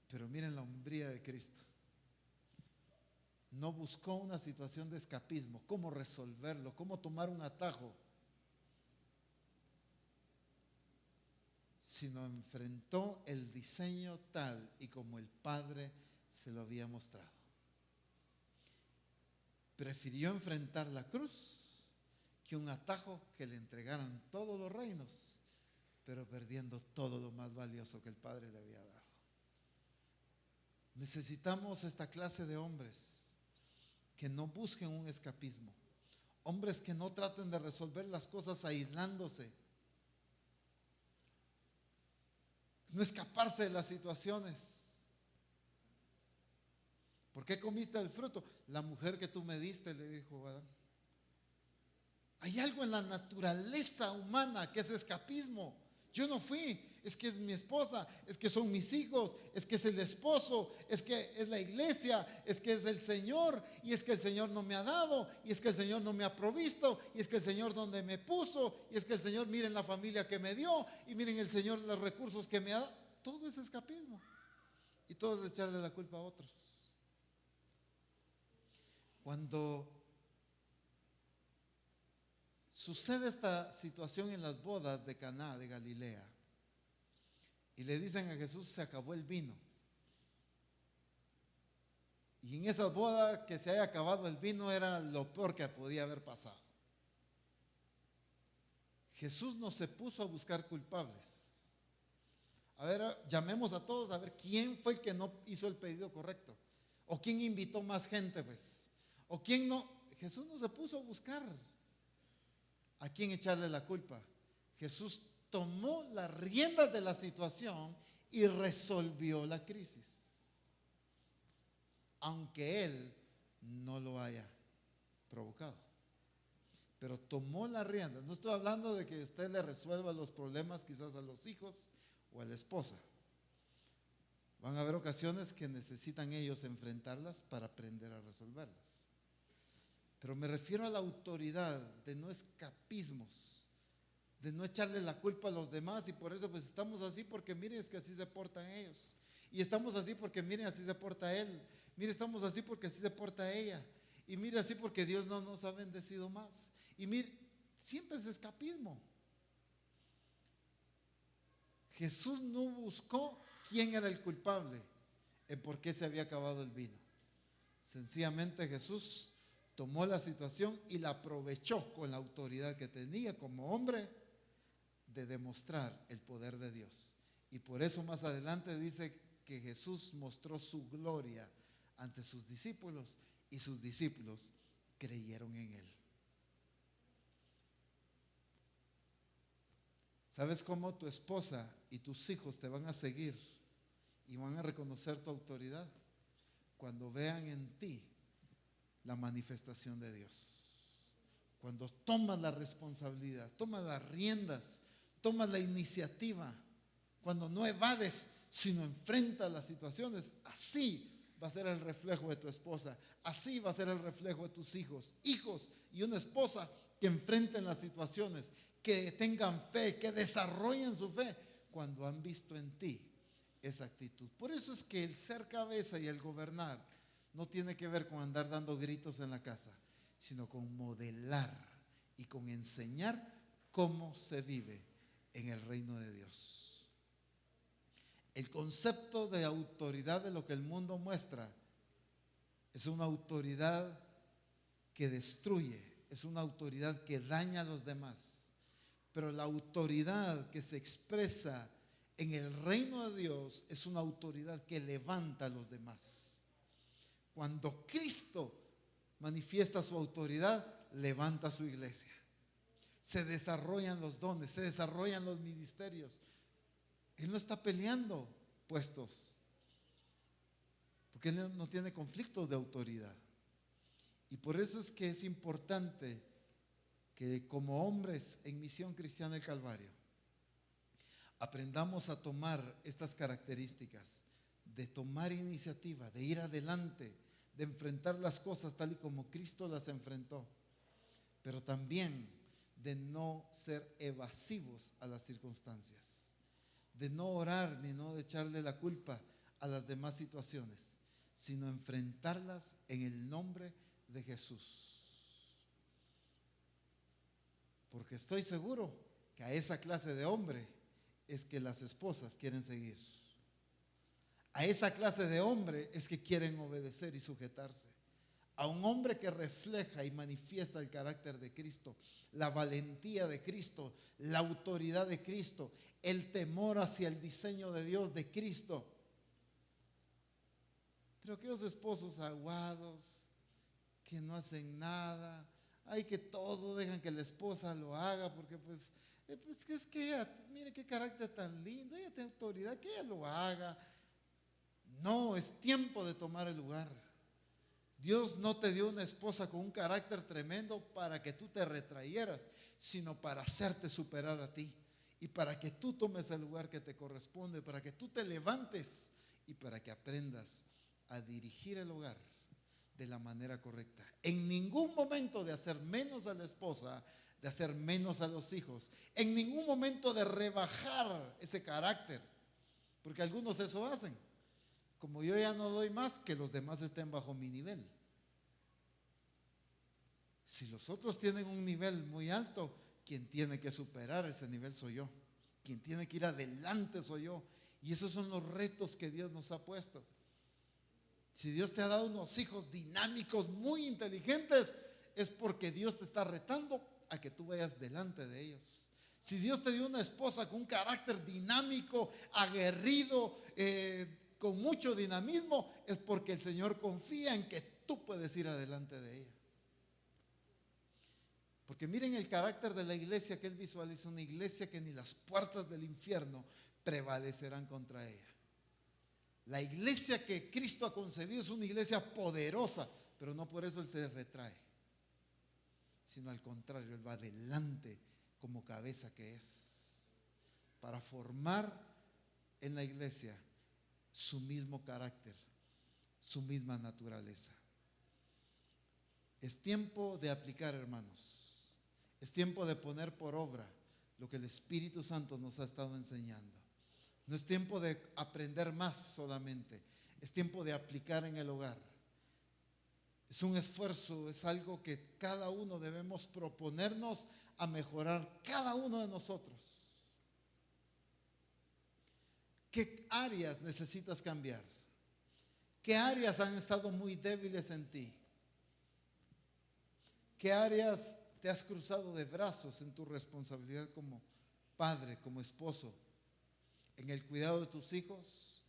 Pero miren la hombría de Cristo. No buscó una situación de escapismo, cómo resolverlo, cómo tomar un atajo, sino enfrentó el diseño tal y como el Padre se lo había mostrado. Prefirió enfrentar la cruz que un atajo que le entregaran todos los reinos, pero perdiendo todo lo más valioso que el Padre le había dado. Necesitamos esta clase de hombres que no busquen un escapismo, hombres que no traten de resolver las cosas aislándose, no escaparse de las situaciones. ¿Por qué comiste el fruto? La mujer que tú me diste, le dijo Adán. Hay algo en la naturaleza humana que es escapismo. Yo no fui, es que es mi esposa, es que son mis hijos, es que es el esposo, es que es la iglesia, es que es el Señor, y es que el Señor no me ha dado, y es que el Señor no me ha provisto, y es que el Señor donde me puso, y es que el Señor, miren la familia que me dio, y miren el Señor los recursos que me ha dado. Todo es escapismo, y todo es echarle la culpa a otros. Cuando sucede esta situación en las bodas de Caná de Galilea y le dicen a Jesús, se acabó el vino, y en esa boda que se haya acabado el vino era lo peor que podía haber pasado. Jesús no se puso a buscar culpables. A ver, llamemos a todos a ver quién fue el que no hizo el pedido correcto, o quién invitó más gente, pues, o quién no. Jesús no se puso a buscar a quién echarle la culpa. Jesús tomó las riendas de la situación y resolvió la crisis, aunque él no lo haya provocado. Pero tomó las riendas. No estoy hablando de que usted le resuelva los problemas quizás a los hijos o a la esposa. Van a haber ocasiones que necesitan ellos enfrentarlas para aprender a resolverlas. Pero me refiero a la autoridad de no escapismos, de no echarle la culpa a los demás, y por eso pues estamos así porque miren, es que así se portan ellos, y estamos así porque miren, así se porta él, mire, estamos así porque así se porta ella, y mire, así porque Dios no nos ha bendecido más, y mire, siempre es escapismo. Jesús no buscó quién era el culpable en por qué se había acabado el vino. Sencillamente Jesús tomó la situación y la aprovechó con la autoridad que tenía como hombre de demostrar el poder de Dios. Y por eso más adelante dice que Jesús mostró su gloria ante sus discípulos y sus discípulos creyeron en él. ¿Sabes cómo tu esposa y tus hijos te van a seguir y van a reconocer tu autoridad? Cuando vean en ti la manifestación de Dios. Cuando tomas la responsabilidad, tomas las riendas, tomas la iniciativa, cuando no evades, sino enfrentas las situaciones, así va a ser el reflejo de tu esposa, así va a ser el reflejo de tus hijos y una esposa que enfrenten las situaciones, que tengan fe, que desarrollen su fe, cuando han visto en ti esa actitud. Por eso es que el ser cabeza y el gobernar no tiene que ver con andar dando gritos en la casa, sino con modelar y con enseñar cómo se vive en el reino de Dios. El concepto de autoridad de lo que el mundo muestra es una autoridad que destruye, es una autoridad que daña a los demás. Pero la autoridad que se expresa en el reino de Dios es una autoridad que levanta a los demás. Cuando Cristo manifiesta su autoridad, levanta su iglesia. Se desarrollan los dones, se desarrollan los ministerios. Él no está peleando puestos, porque Él no tiene conflictos de autoridad. Y por eso es que es importante que como hombres en Misión Cristiana del Calvario aprendamos a tomar estas características, de tomar iniciativa, de ir adelante, de enfrentar las cosas tal y como Cristo las enfrentó, pero también de no ser evasivos a las circunstancias, de no orar ni no de echarle la culpa a las demás situaciones, sino enfrentarlas en el nombre de Jesús. Porque estoy seguro que a esa clase de hombre es que las esposas quieren seguir. A esa clase de hombre es que quieren obedecer y sujetarse. A un hombre que refleja y manifiesta el carácter de Cristo, la valentía de Cristo, la autoridad de Cristo, el temor hacia el diseño de Dios de Cristo. Pero aquellos esposos aguados, que no hacen nada, hay que todo dejan que la esposa lo haga, porque pues es que ella, mire qué carácter tan lindo, ella tiene autoridad, que ella lo haga. No, es tiempo de tomar el lugar. Dios no te dio una esposa con un carácter tremendo para que tú te retrayeras, sino para hacerte superar a ti y para que tú tomes el lugar que te corresponde, para que tú te levantes y para que aprendas a dirigir el hogar de la manera correcta. En ningún momento de hacer menos a la esposa, de hacer menos a los hijos, en ningún momento de rebajar ese carácter, porque algunos eso hacen. Como yo ya no doy más, que los demás estén bajo mi nivel. Si los otros tienen un nivel muy alto, quien tiene que superar ese nivel soy yo. Quien tiene que ir adelante soy yo. Y esos son los retos que Dios nos ha puesto. Si Dios te ha dado unos hijos dinámicos, muy inteligentes, es porque Dios te está retando a que tú vayas delante de ellos. Si Dios te dio una esposa con un carácter dinámico, aguerrido, con mucho dinamismo, es porque el Señor confía en que tú puedes ir adelante de ella. Porque miren el carácter de la iglesia que Él visualiza, una iglesia que ni las puertas del infierno prevalecerán contra ella. La iglesia que Cristo ha concebido es una iglesia poderosa, pero no por eso Él se retrae, sino al contrario, Él va adelante como cabeza que es, para formar en la iglesia su mismo carácter, su misma naturaleza. Es tiempo de aplicar, hermanos. Es tiempo de poner por obra lo que el Espíritu Santo nos ha estado enseñando. No es tiempo de aprender más solamente, es tiempo de aplicar en el hogar. Es un esfuerzo, es algo que cada uno debemos proponernos a mejorar, cada uno de nosotros. ¿Qué áreas necesitas cambiar? ¿Qué áreas han estado muy débiles en ti? ¿Qué áreas te has cruzado de brazos en tu responsabilidad como padre, como esposo? En el cuidado de tus hijos,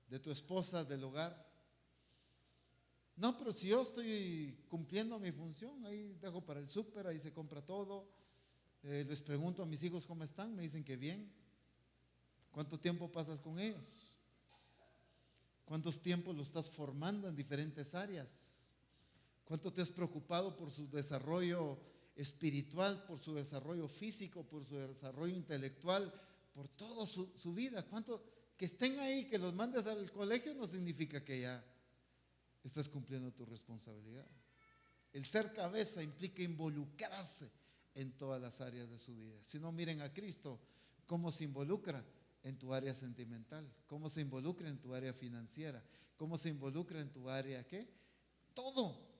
de tu esposa, del hogar. No, pero si yo estoy cumpliendo mi función, ahí dejo para el súper, ahí se compra todo. Les pregunto a mis hijos cómo están, me dicen que bien. ¿Cuánto tiempo pasas con ellos? ¿Cuántos tiempos los estás formando en diferentes áreas? ¿Cuánto te has preocupado por su desarrollo espiritual, por su desarrollo físico, por su desarrollo intelectual, por toda su vida? ¿Cuánto? Que estén ahí, que los mandes al colegio no significa que ya estás cumpliendo tu responsabilidad. El ser cabeza implica involucrarse en todas las áreas de su vida. Si no, miren a Cristo, cómo se involucra en tu área sentimental, cómo se involucra en tu área financiera, cómo se involucra en tu área, ¿qué? Todo.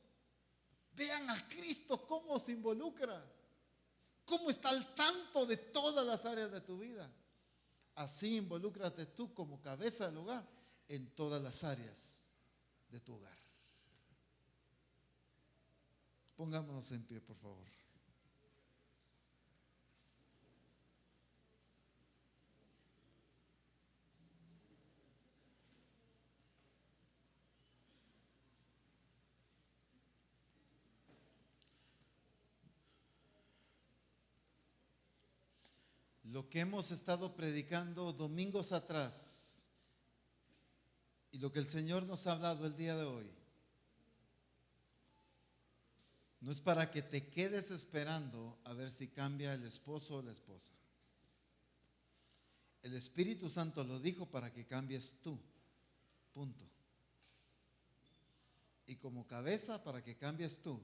Vean a Cristo cómo se involucra, cómo está al tanto de todas las áreas de tu vida. Así involúcrate tú como cabeza del hogar en todas las áreas de tu hogar. Pongámonos en pie, por favor. Lo que hemos estado predicando domingos atrás y lo que el Señor nos ha hablado el día de hoy, no es para que te quedes esperando a ver si cambia el esposo o la esposa. El Espíritu Santo lo dijo para que cambies tú, punto. Y como cabeza para que cambies tú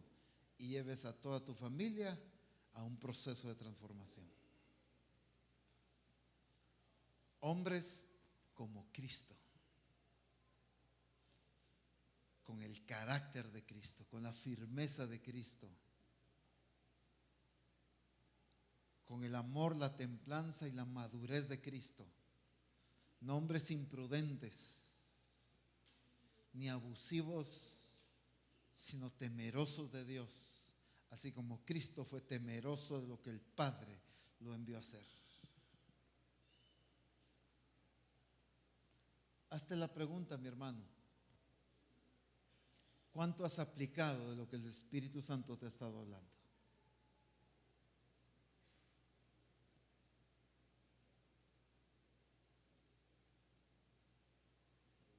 y lleves a toda tu familia a un proceso de transformación. Hombres como Cristo, con el carácter de Cristo, con la firmeza de Cristo, con el amor, la templanza y la madurez de Cristo. No hombres imprudentes, ni abusivos, sino temerosos de Dios, así como Cristo fue temeroso de lo que el Padre lo envió a hacer. Hazte la pregunta, mi hermano. ¿Cuánto has aplicado de lo que el Espíritu Santo te ha estado hablando?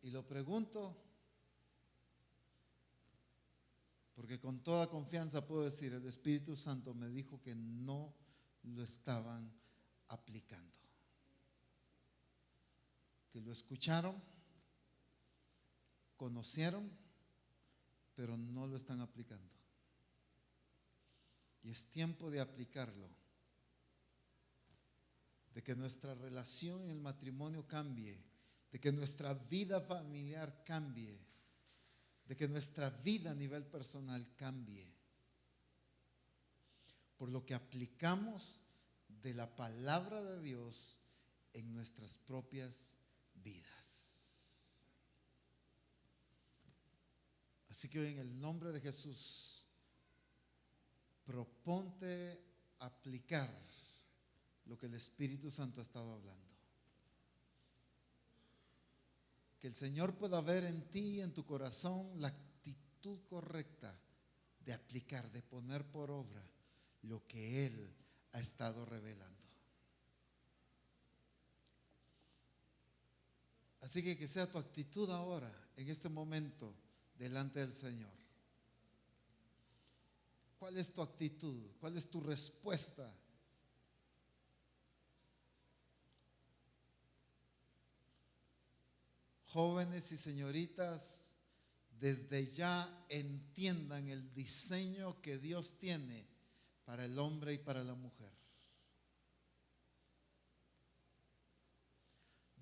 Y lo pregunto porque con toda confianza puedo decir, el Espíritu Santo me dijo que no lo estaban aplicando. Que lo escucharon, conocieron, pero no lo están aplicando. Y es tiempo de aplicarlo. De que nuestra relación en el matrimonio cambie, de que nuestra vida familiar cambie, de que nuestra vida a nivel personal cambie, por lo que aplicamos de la palabra de Dios en nuestras propias vidas. Así que hoy en el nombre de Jesús, proponte aplicar lo que el Espíritu Santo ha estado hablando. Que el Señor pueda ver en ti y en tu corazón la actitud correcta de aplicar, de poner por obra lo que Él ha estado revelando. Así que sea tu actitud ahora, en este momento, delante del Señor. ¿Cuál es tu actitud? ¿Cuál es tu respuesta? Jóvenes y señoritas, desde ya entiendan el diseño que Dios tiene para el hombre y para la mujer.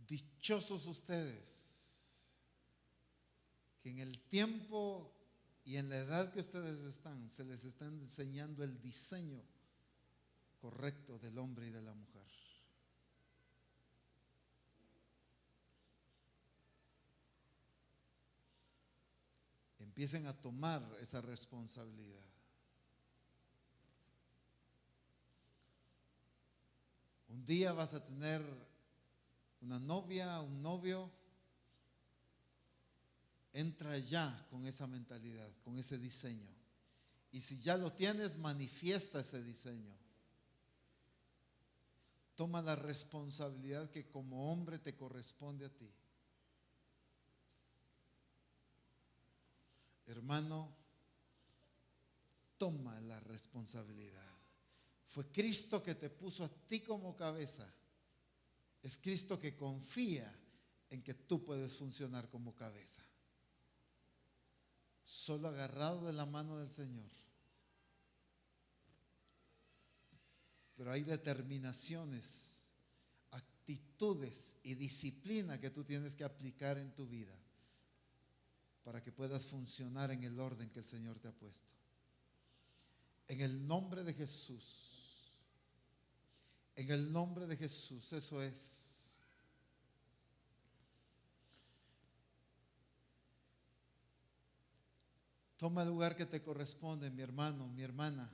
Dichosos ustedes, que en el tiempo y en la edad que ustedes están, se les está enseñando el diseño correcto del hombre y de la mujer. Empiecen a tomar esa responsabilidad. Un día vas a tener una novia, un novio. Entra ya con esa mentalidad, con ese diseño. Y si ya lo tienes, manifiesta ese diseño. Toma la responsabilidad que como hombre te corresponde a ti. Hermano, toma la responsabilidad. Fue Cristo que te puso a ti como cabeza. Es Cristo que confía en que tú puedes funcionar como cabeza. Solo agarrado de la mano del Señor. Pero hay determinaciones, actitudes y disciplina que tú tienes que aplicar en tu vida para que puedas funcionar en el orden que el Señor te ha puesto. En el nombre de Jesús. En el nombre de Jesús, eso es. Toma el lugar que te corresponde, mi hermano, mi hermana.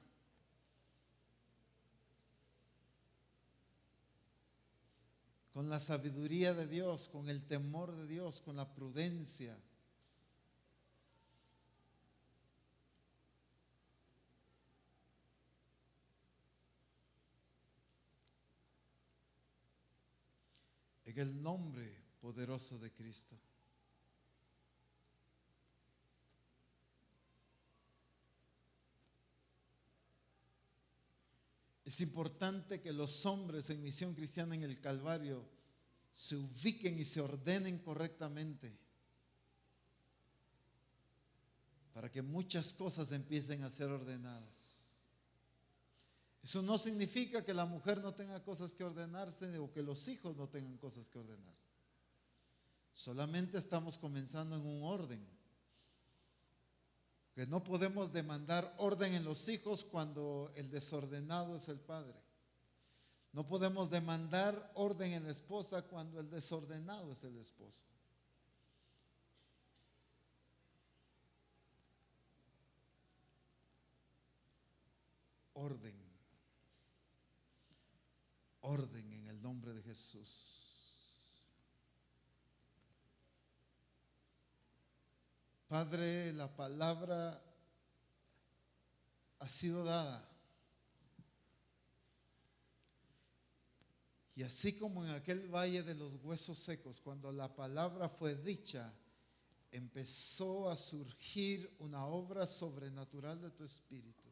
Con la sabiduría de Dios, con el temor de Dios, con la prudencia. En el nombre poderoso de Cristo. Es importante que los hombres en Misión Cristiana en el Calvario se ubiquen y se ordenen correctamente para que muchas cosas empiecen a ser ordenadas. Eso no significa que la mujer no tenga cosas que ordenarse o que los hijos no tengan cosas que ordenarse. Solamente estamos comenzando en un orden. Que no podemos demandar orden en los hijos cuando el desordenado es el padre. No podemos demandar orden en la esposa cuando el desordenado es el esposo. Orden. Orden en el nombre de Jesús. Padre, la palabra ha sido dada. Y así como en aquel valle de los huesos secos, cuando la palabra fue dicha, empezó a surgir una obra sobrenatural de tu espíritu.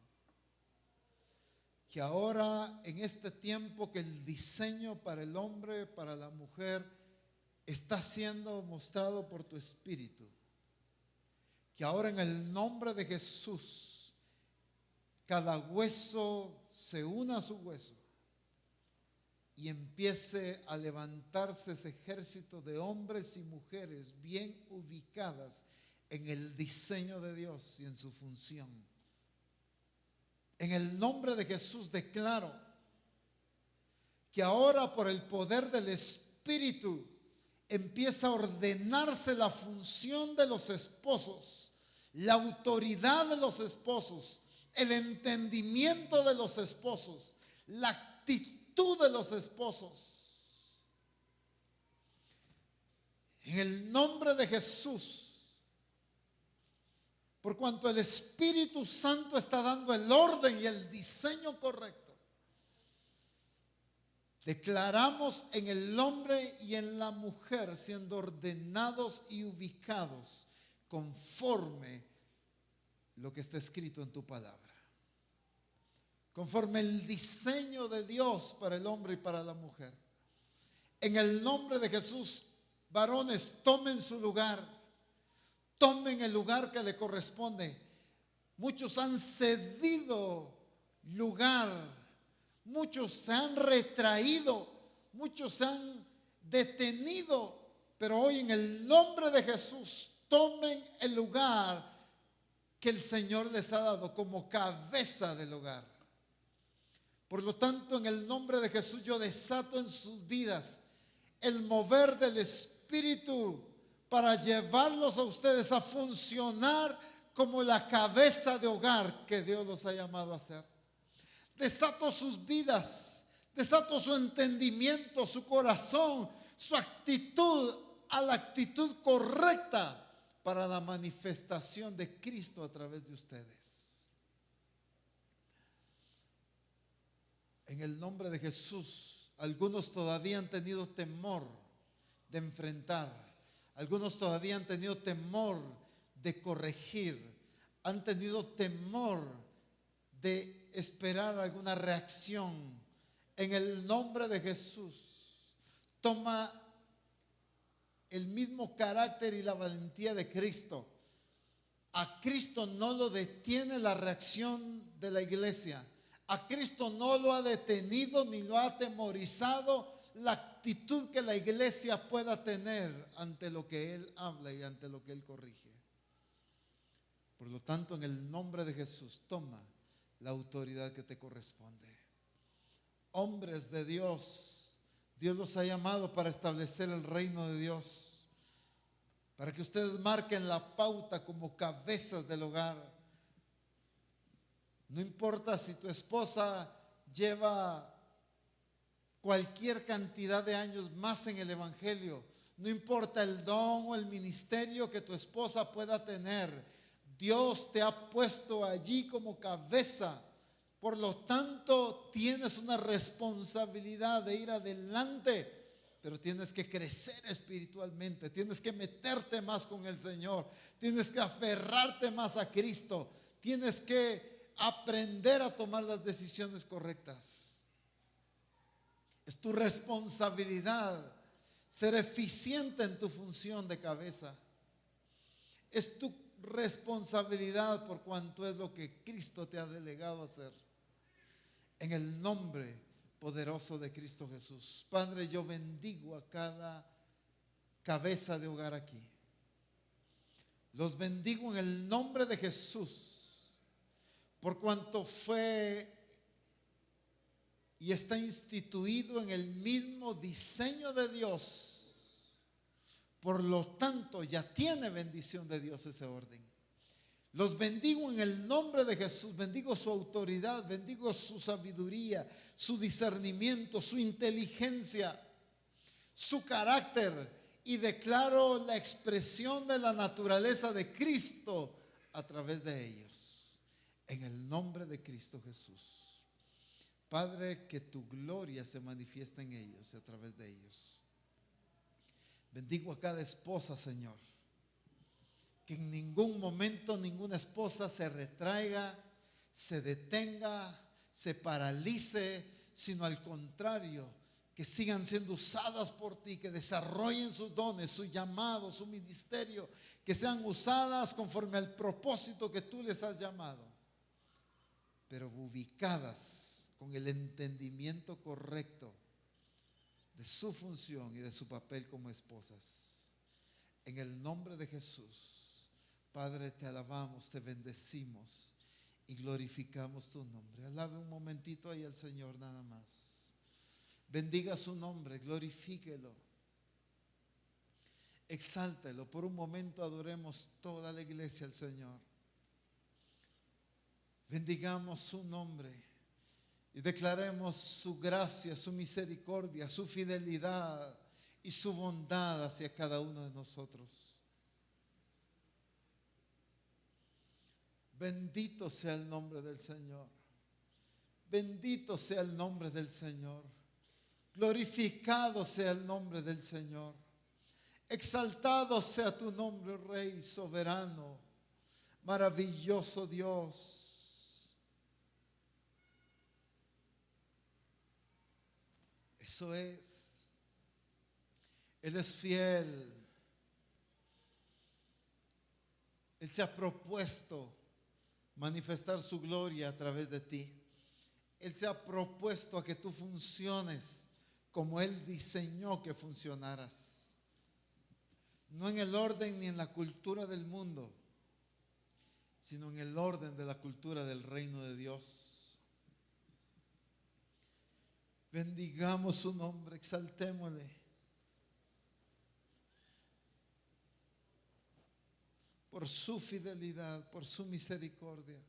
Que ahora, en este tiempo que el diseño para el hombre, para la mujer, está siendo mostrado por tu espíritu. Que ahora en el nombre de Jesús, cada hueso se una a su hueso y empiece a levantarse ese ejército de hombres y mujeres bien ubicadas en el diseño de Dios y en su función. En el nombre de Jesús declaro que ahora por el poder del Espíritu empieza a ordenarse la función de los esposos, la autoridad de los esposos, el entendimiento de los esposos, la actitud de los esposos. En el nombre de Jesús, por cuanto el Espíritu Santo está dando el orden y el diseño correcto, declaramos en el hombre y en la mujer siendo ordenados y ubicados conforme lo que está escrito en tu palabra, conforme el diseño de Dios para el hombre y para la mujer. En el nombre de Jesús, varones, tomen su lugar, tomen el lugar que le corresponde. Muchos han cedido lugar, muchos se han retraído, muchos se han detenido, pero hoy en el nombre de Jesús tomen el lugar que el Señor les ha dado como cabeza del hogar. Por lo tanto, en el nombre de Jesús yo desato en sus vidas el mover del Espíritu para llevarlos a ustedes a funcionar como la cabeza de hogar que Dios los ha llamado a ser. Desato sus vidas, desato su entendimiento, su corazón, su actitud a la actitud correcta para la manifestación de Cristo a través de ustedes. En el nombre de Jesús Algunos todavía han tenido temor de enfrentar. Algunos todavía han tenido temor de corregir. Han tenido temor de esperar alguna reacción. En el nombre de Jesús, toma el mismo carácter y la valentía de Cristo. A Cristo no lo detiene la reacción de la iglesia. A Cristo no lo ha detenido ni lo ha atemorizado la actitud que la iglesia pueda tener ante lo que Él habla y ante lo que Él corrige. Por lo tanto, en el nombre de Jesús, toma la autoridad que te corresponde. Hombres de Dios, Dios los ha llamado para establecer el reino de Dios, para que ustedes marquen la pauta como cabezas del hogar. No importa si tu esposa lleva cualquier cantidad de años más en el evangelio, no importa el don o el ministerio que tu esposa pueda tener, Dios te ha puesto allí como cabeza. Por lo tanto, tienes una responsabilidad de ir adelante, pero tienes que crecer espiritualmente, tienes que meterte más con el Señor, tienes que aferrarte más a Cristo, tienes que aprender a tomar las decisiones correctas. Es tu responsabilidad ser eficiente en tu función de cabeza. Es tu responsabilidad por cuanto es lo que Cristo te ha delegado hacer. En el nombre poderoso de Cristo Jesús. Padre, yo bendigo a cada cabeza de hogar aquí. Los bendigo en el nombre de Jesús, por cuanto fue y está instituido en el mismo diseño de Dios. Por lo tanto, ya tiene bendición de Dios ese orden. Los bendigo en el nombre de Jesús, bendigo su autoridad, bendigo su sabiduría, su discernimiento, su inteligencia, su carácter, y declaro la expresión de la naturaleza de Cristo a través de ellos. En el nombre de Cristo Jesús. Padre, que tu gloria se manifieste en ellos y a través de ellos. Bendigo a cada esposa, Señor. Que en ningún momento ninguna esposa se retraiga, se detenga, se paralice, sino al contrario, que sigan siendo usadas por ti, que desarrollen sus dones, su llamado, su ministerio, que sean usadas conforme al propósito que tú les has llamado, pero ubicadas con el entendimiento correcto de su función y de su papel como esposas. En el nombre de Jesús, Padre, te alabamos, te bendecimos y glorificamos tu nombre. Alabe un momentito ahí al Señor nada más. Bendiga su nombre, glorifíquelo, exáltelo. Por un momento adoremos toda la iglesia al Señor. Bendigamos su nombre y declaremos su gracia, su misericordia, su fidelidad y su bondad hacia cada uno de nosotros. Bendito sea el nombre del Señor. Bendito sea el nombre del Señor. Glorificado sea el nombre del Señor. Exaltado sea tu nombre, Rey soberano, maravilloso Dios. Eso es. Él es fiel. Él se ha propuesto manifestar su gloria a través de ti. Él se ha propuesto a que tú funciones como Él diseñó que funcionaras. No en el orden ni en la cultura del mundo, sino en el orden de la cultura del reino de Dios. Bendigamos su nombre, exaltémosle. Por su fidelidad, por su misericordia,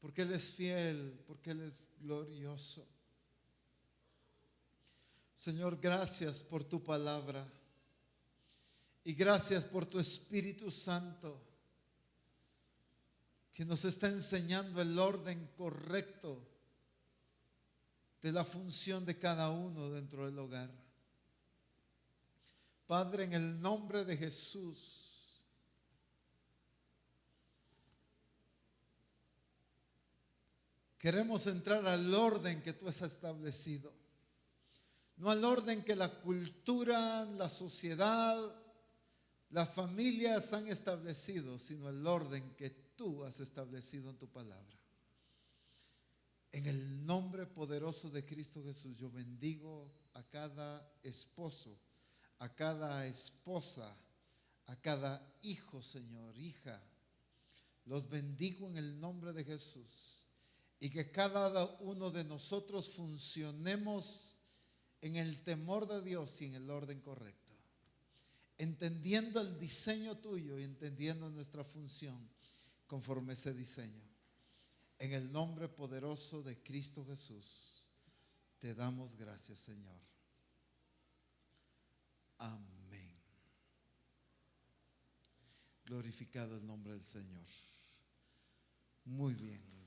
porque Él es fiel, porque Él es glorioso. Señor, gracias por tu palabra y gracias por tu Espíritu Santo que nos está enseñando el orden correcto de la función de cada uno dentro del hogar. Padre, en el nombre de Jesús, queremos entrar al orden que tú has establecido. No al orden que la cultura, la sociedad, las familias han establecido, sino el orden que tú has establecido en tu palabra. En el nombre poderoso de Cristo Jesús, yo bendigo a cada esposo, a cada esposa, a cada hijo, Señor, hija. Los bendigo en el nombre de Jesús. Y que cada uno de nosotros funcionemos en el temor de Dios y en el orden correcto, entendiendo el diseño tuyo y entendiendo nuestra función conforme ese diseño. En el nombre poderoso de Cristo Jesús, te damos gracias, Señor. Amén. Glorificado el nombre del Señor. Muy bien.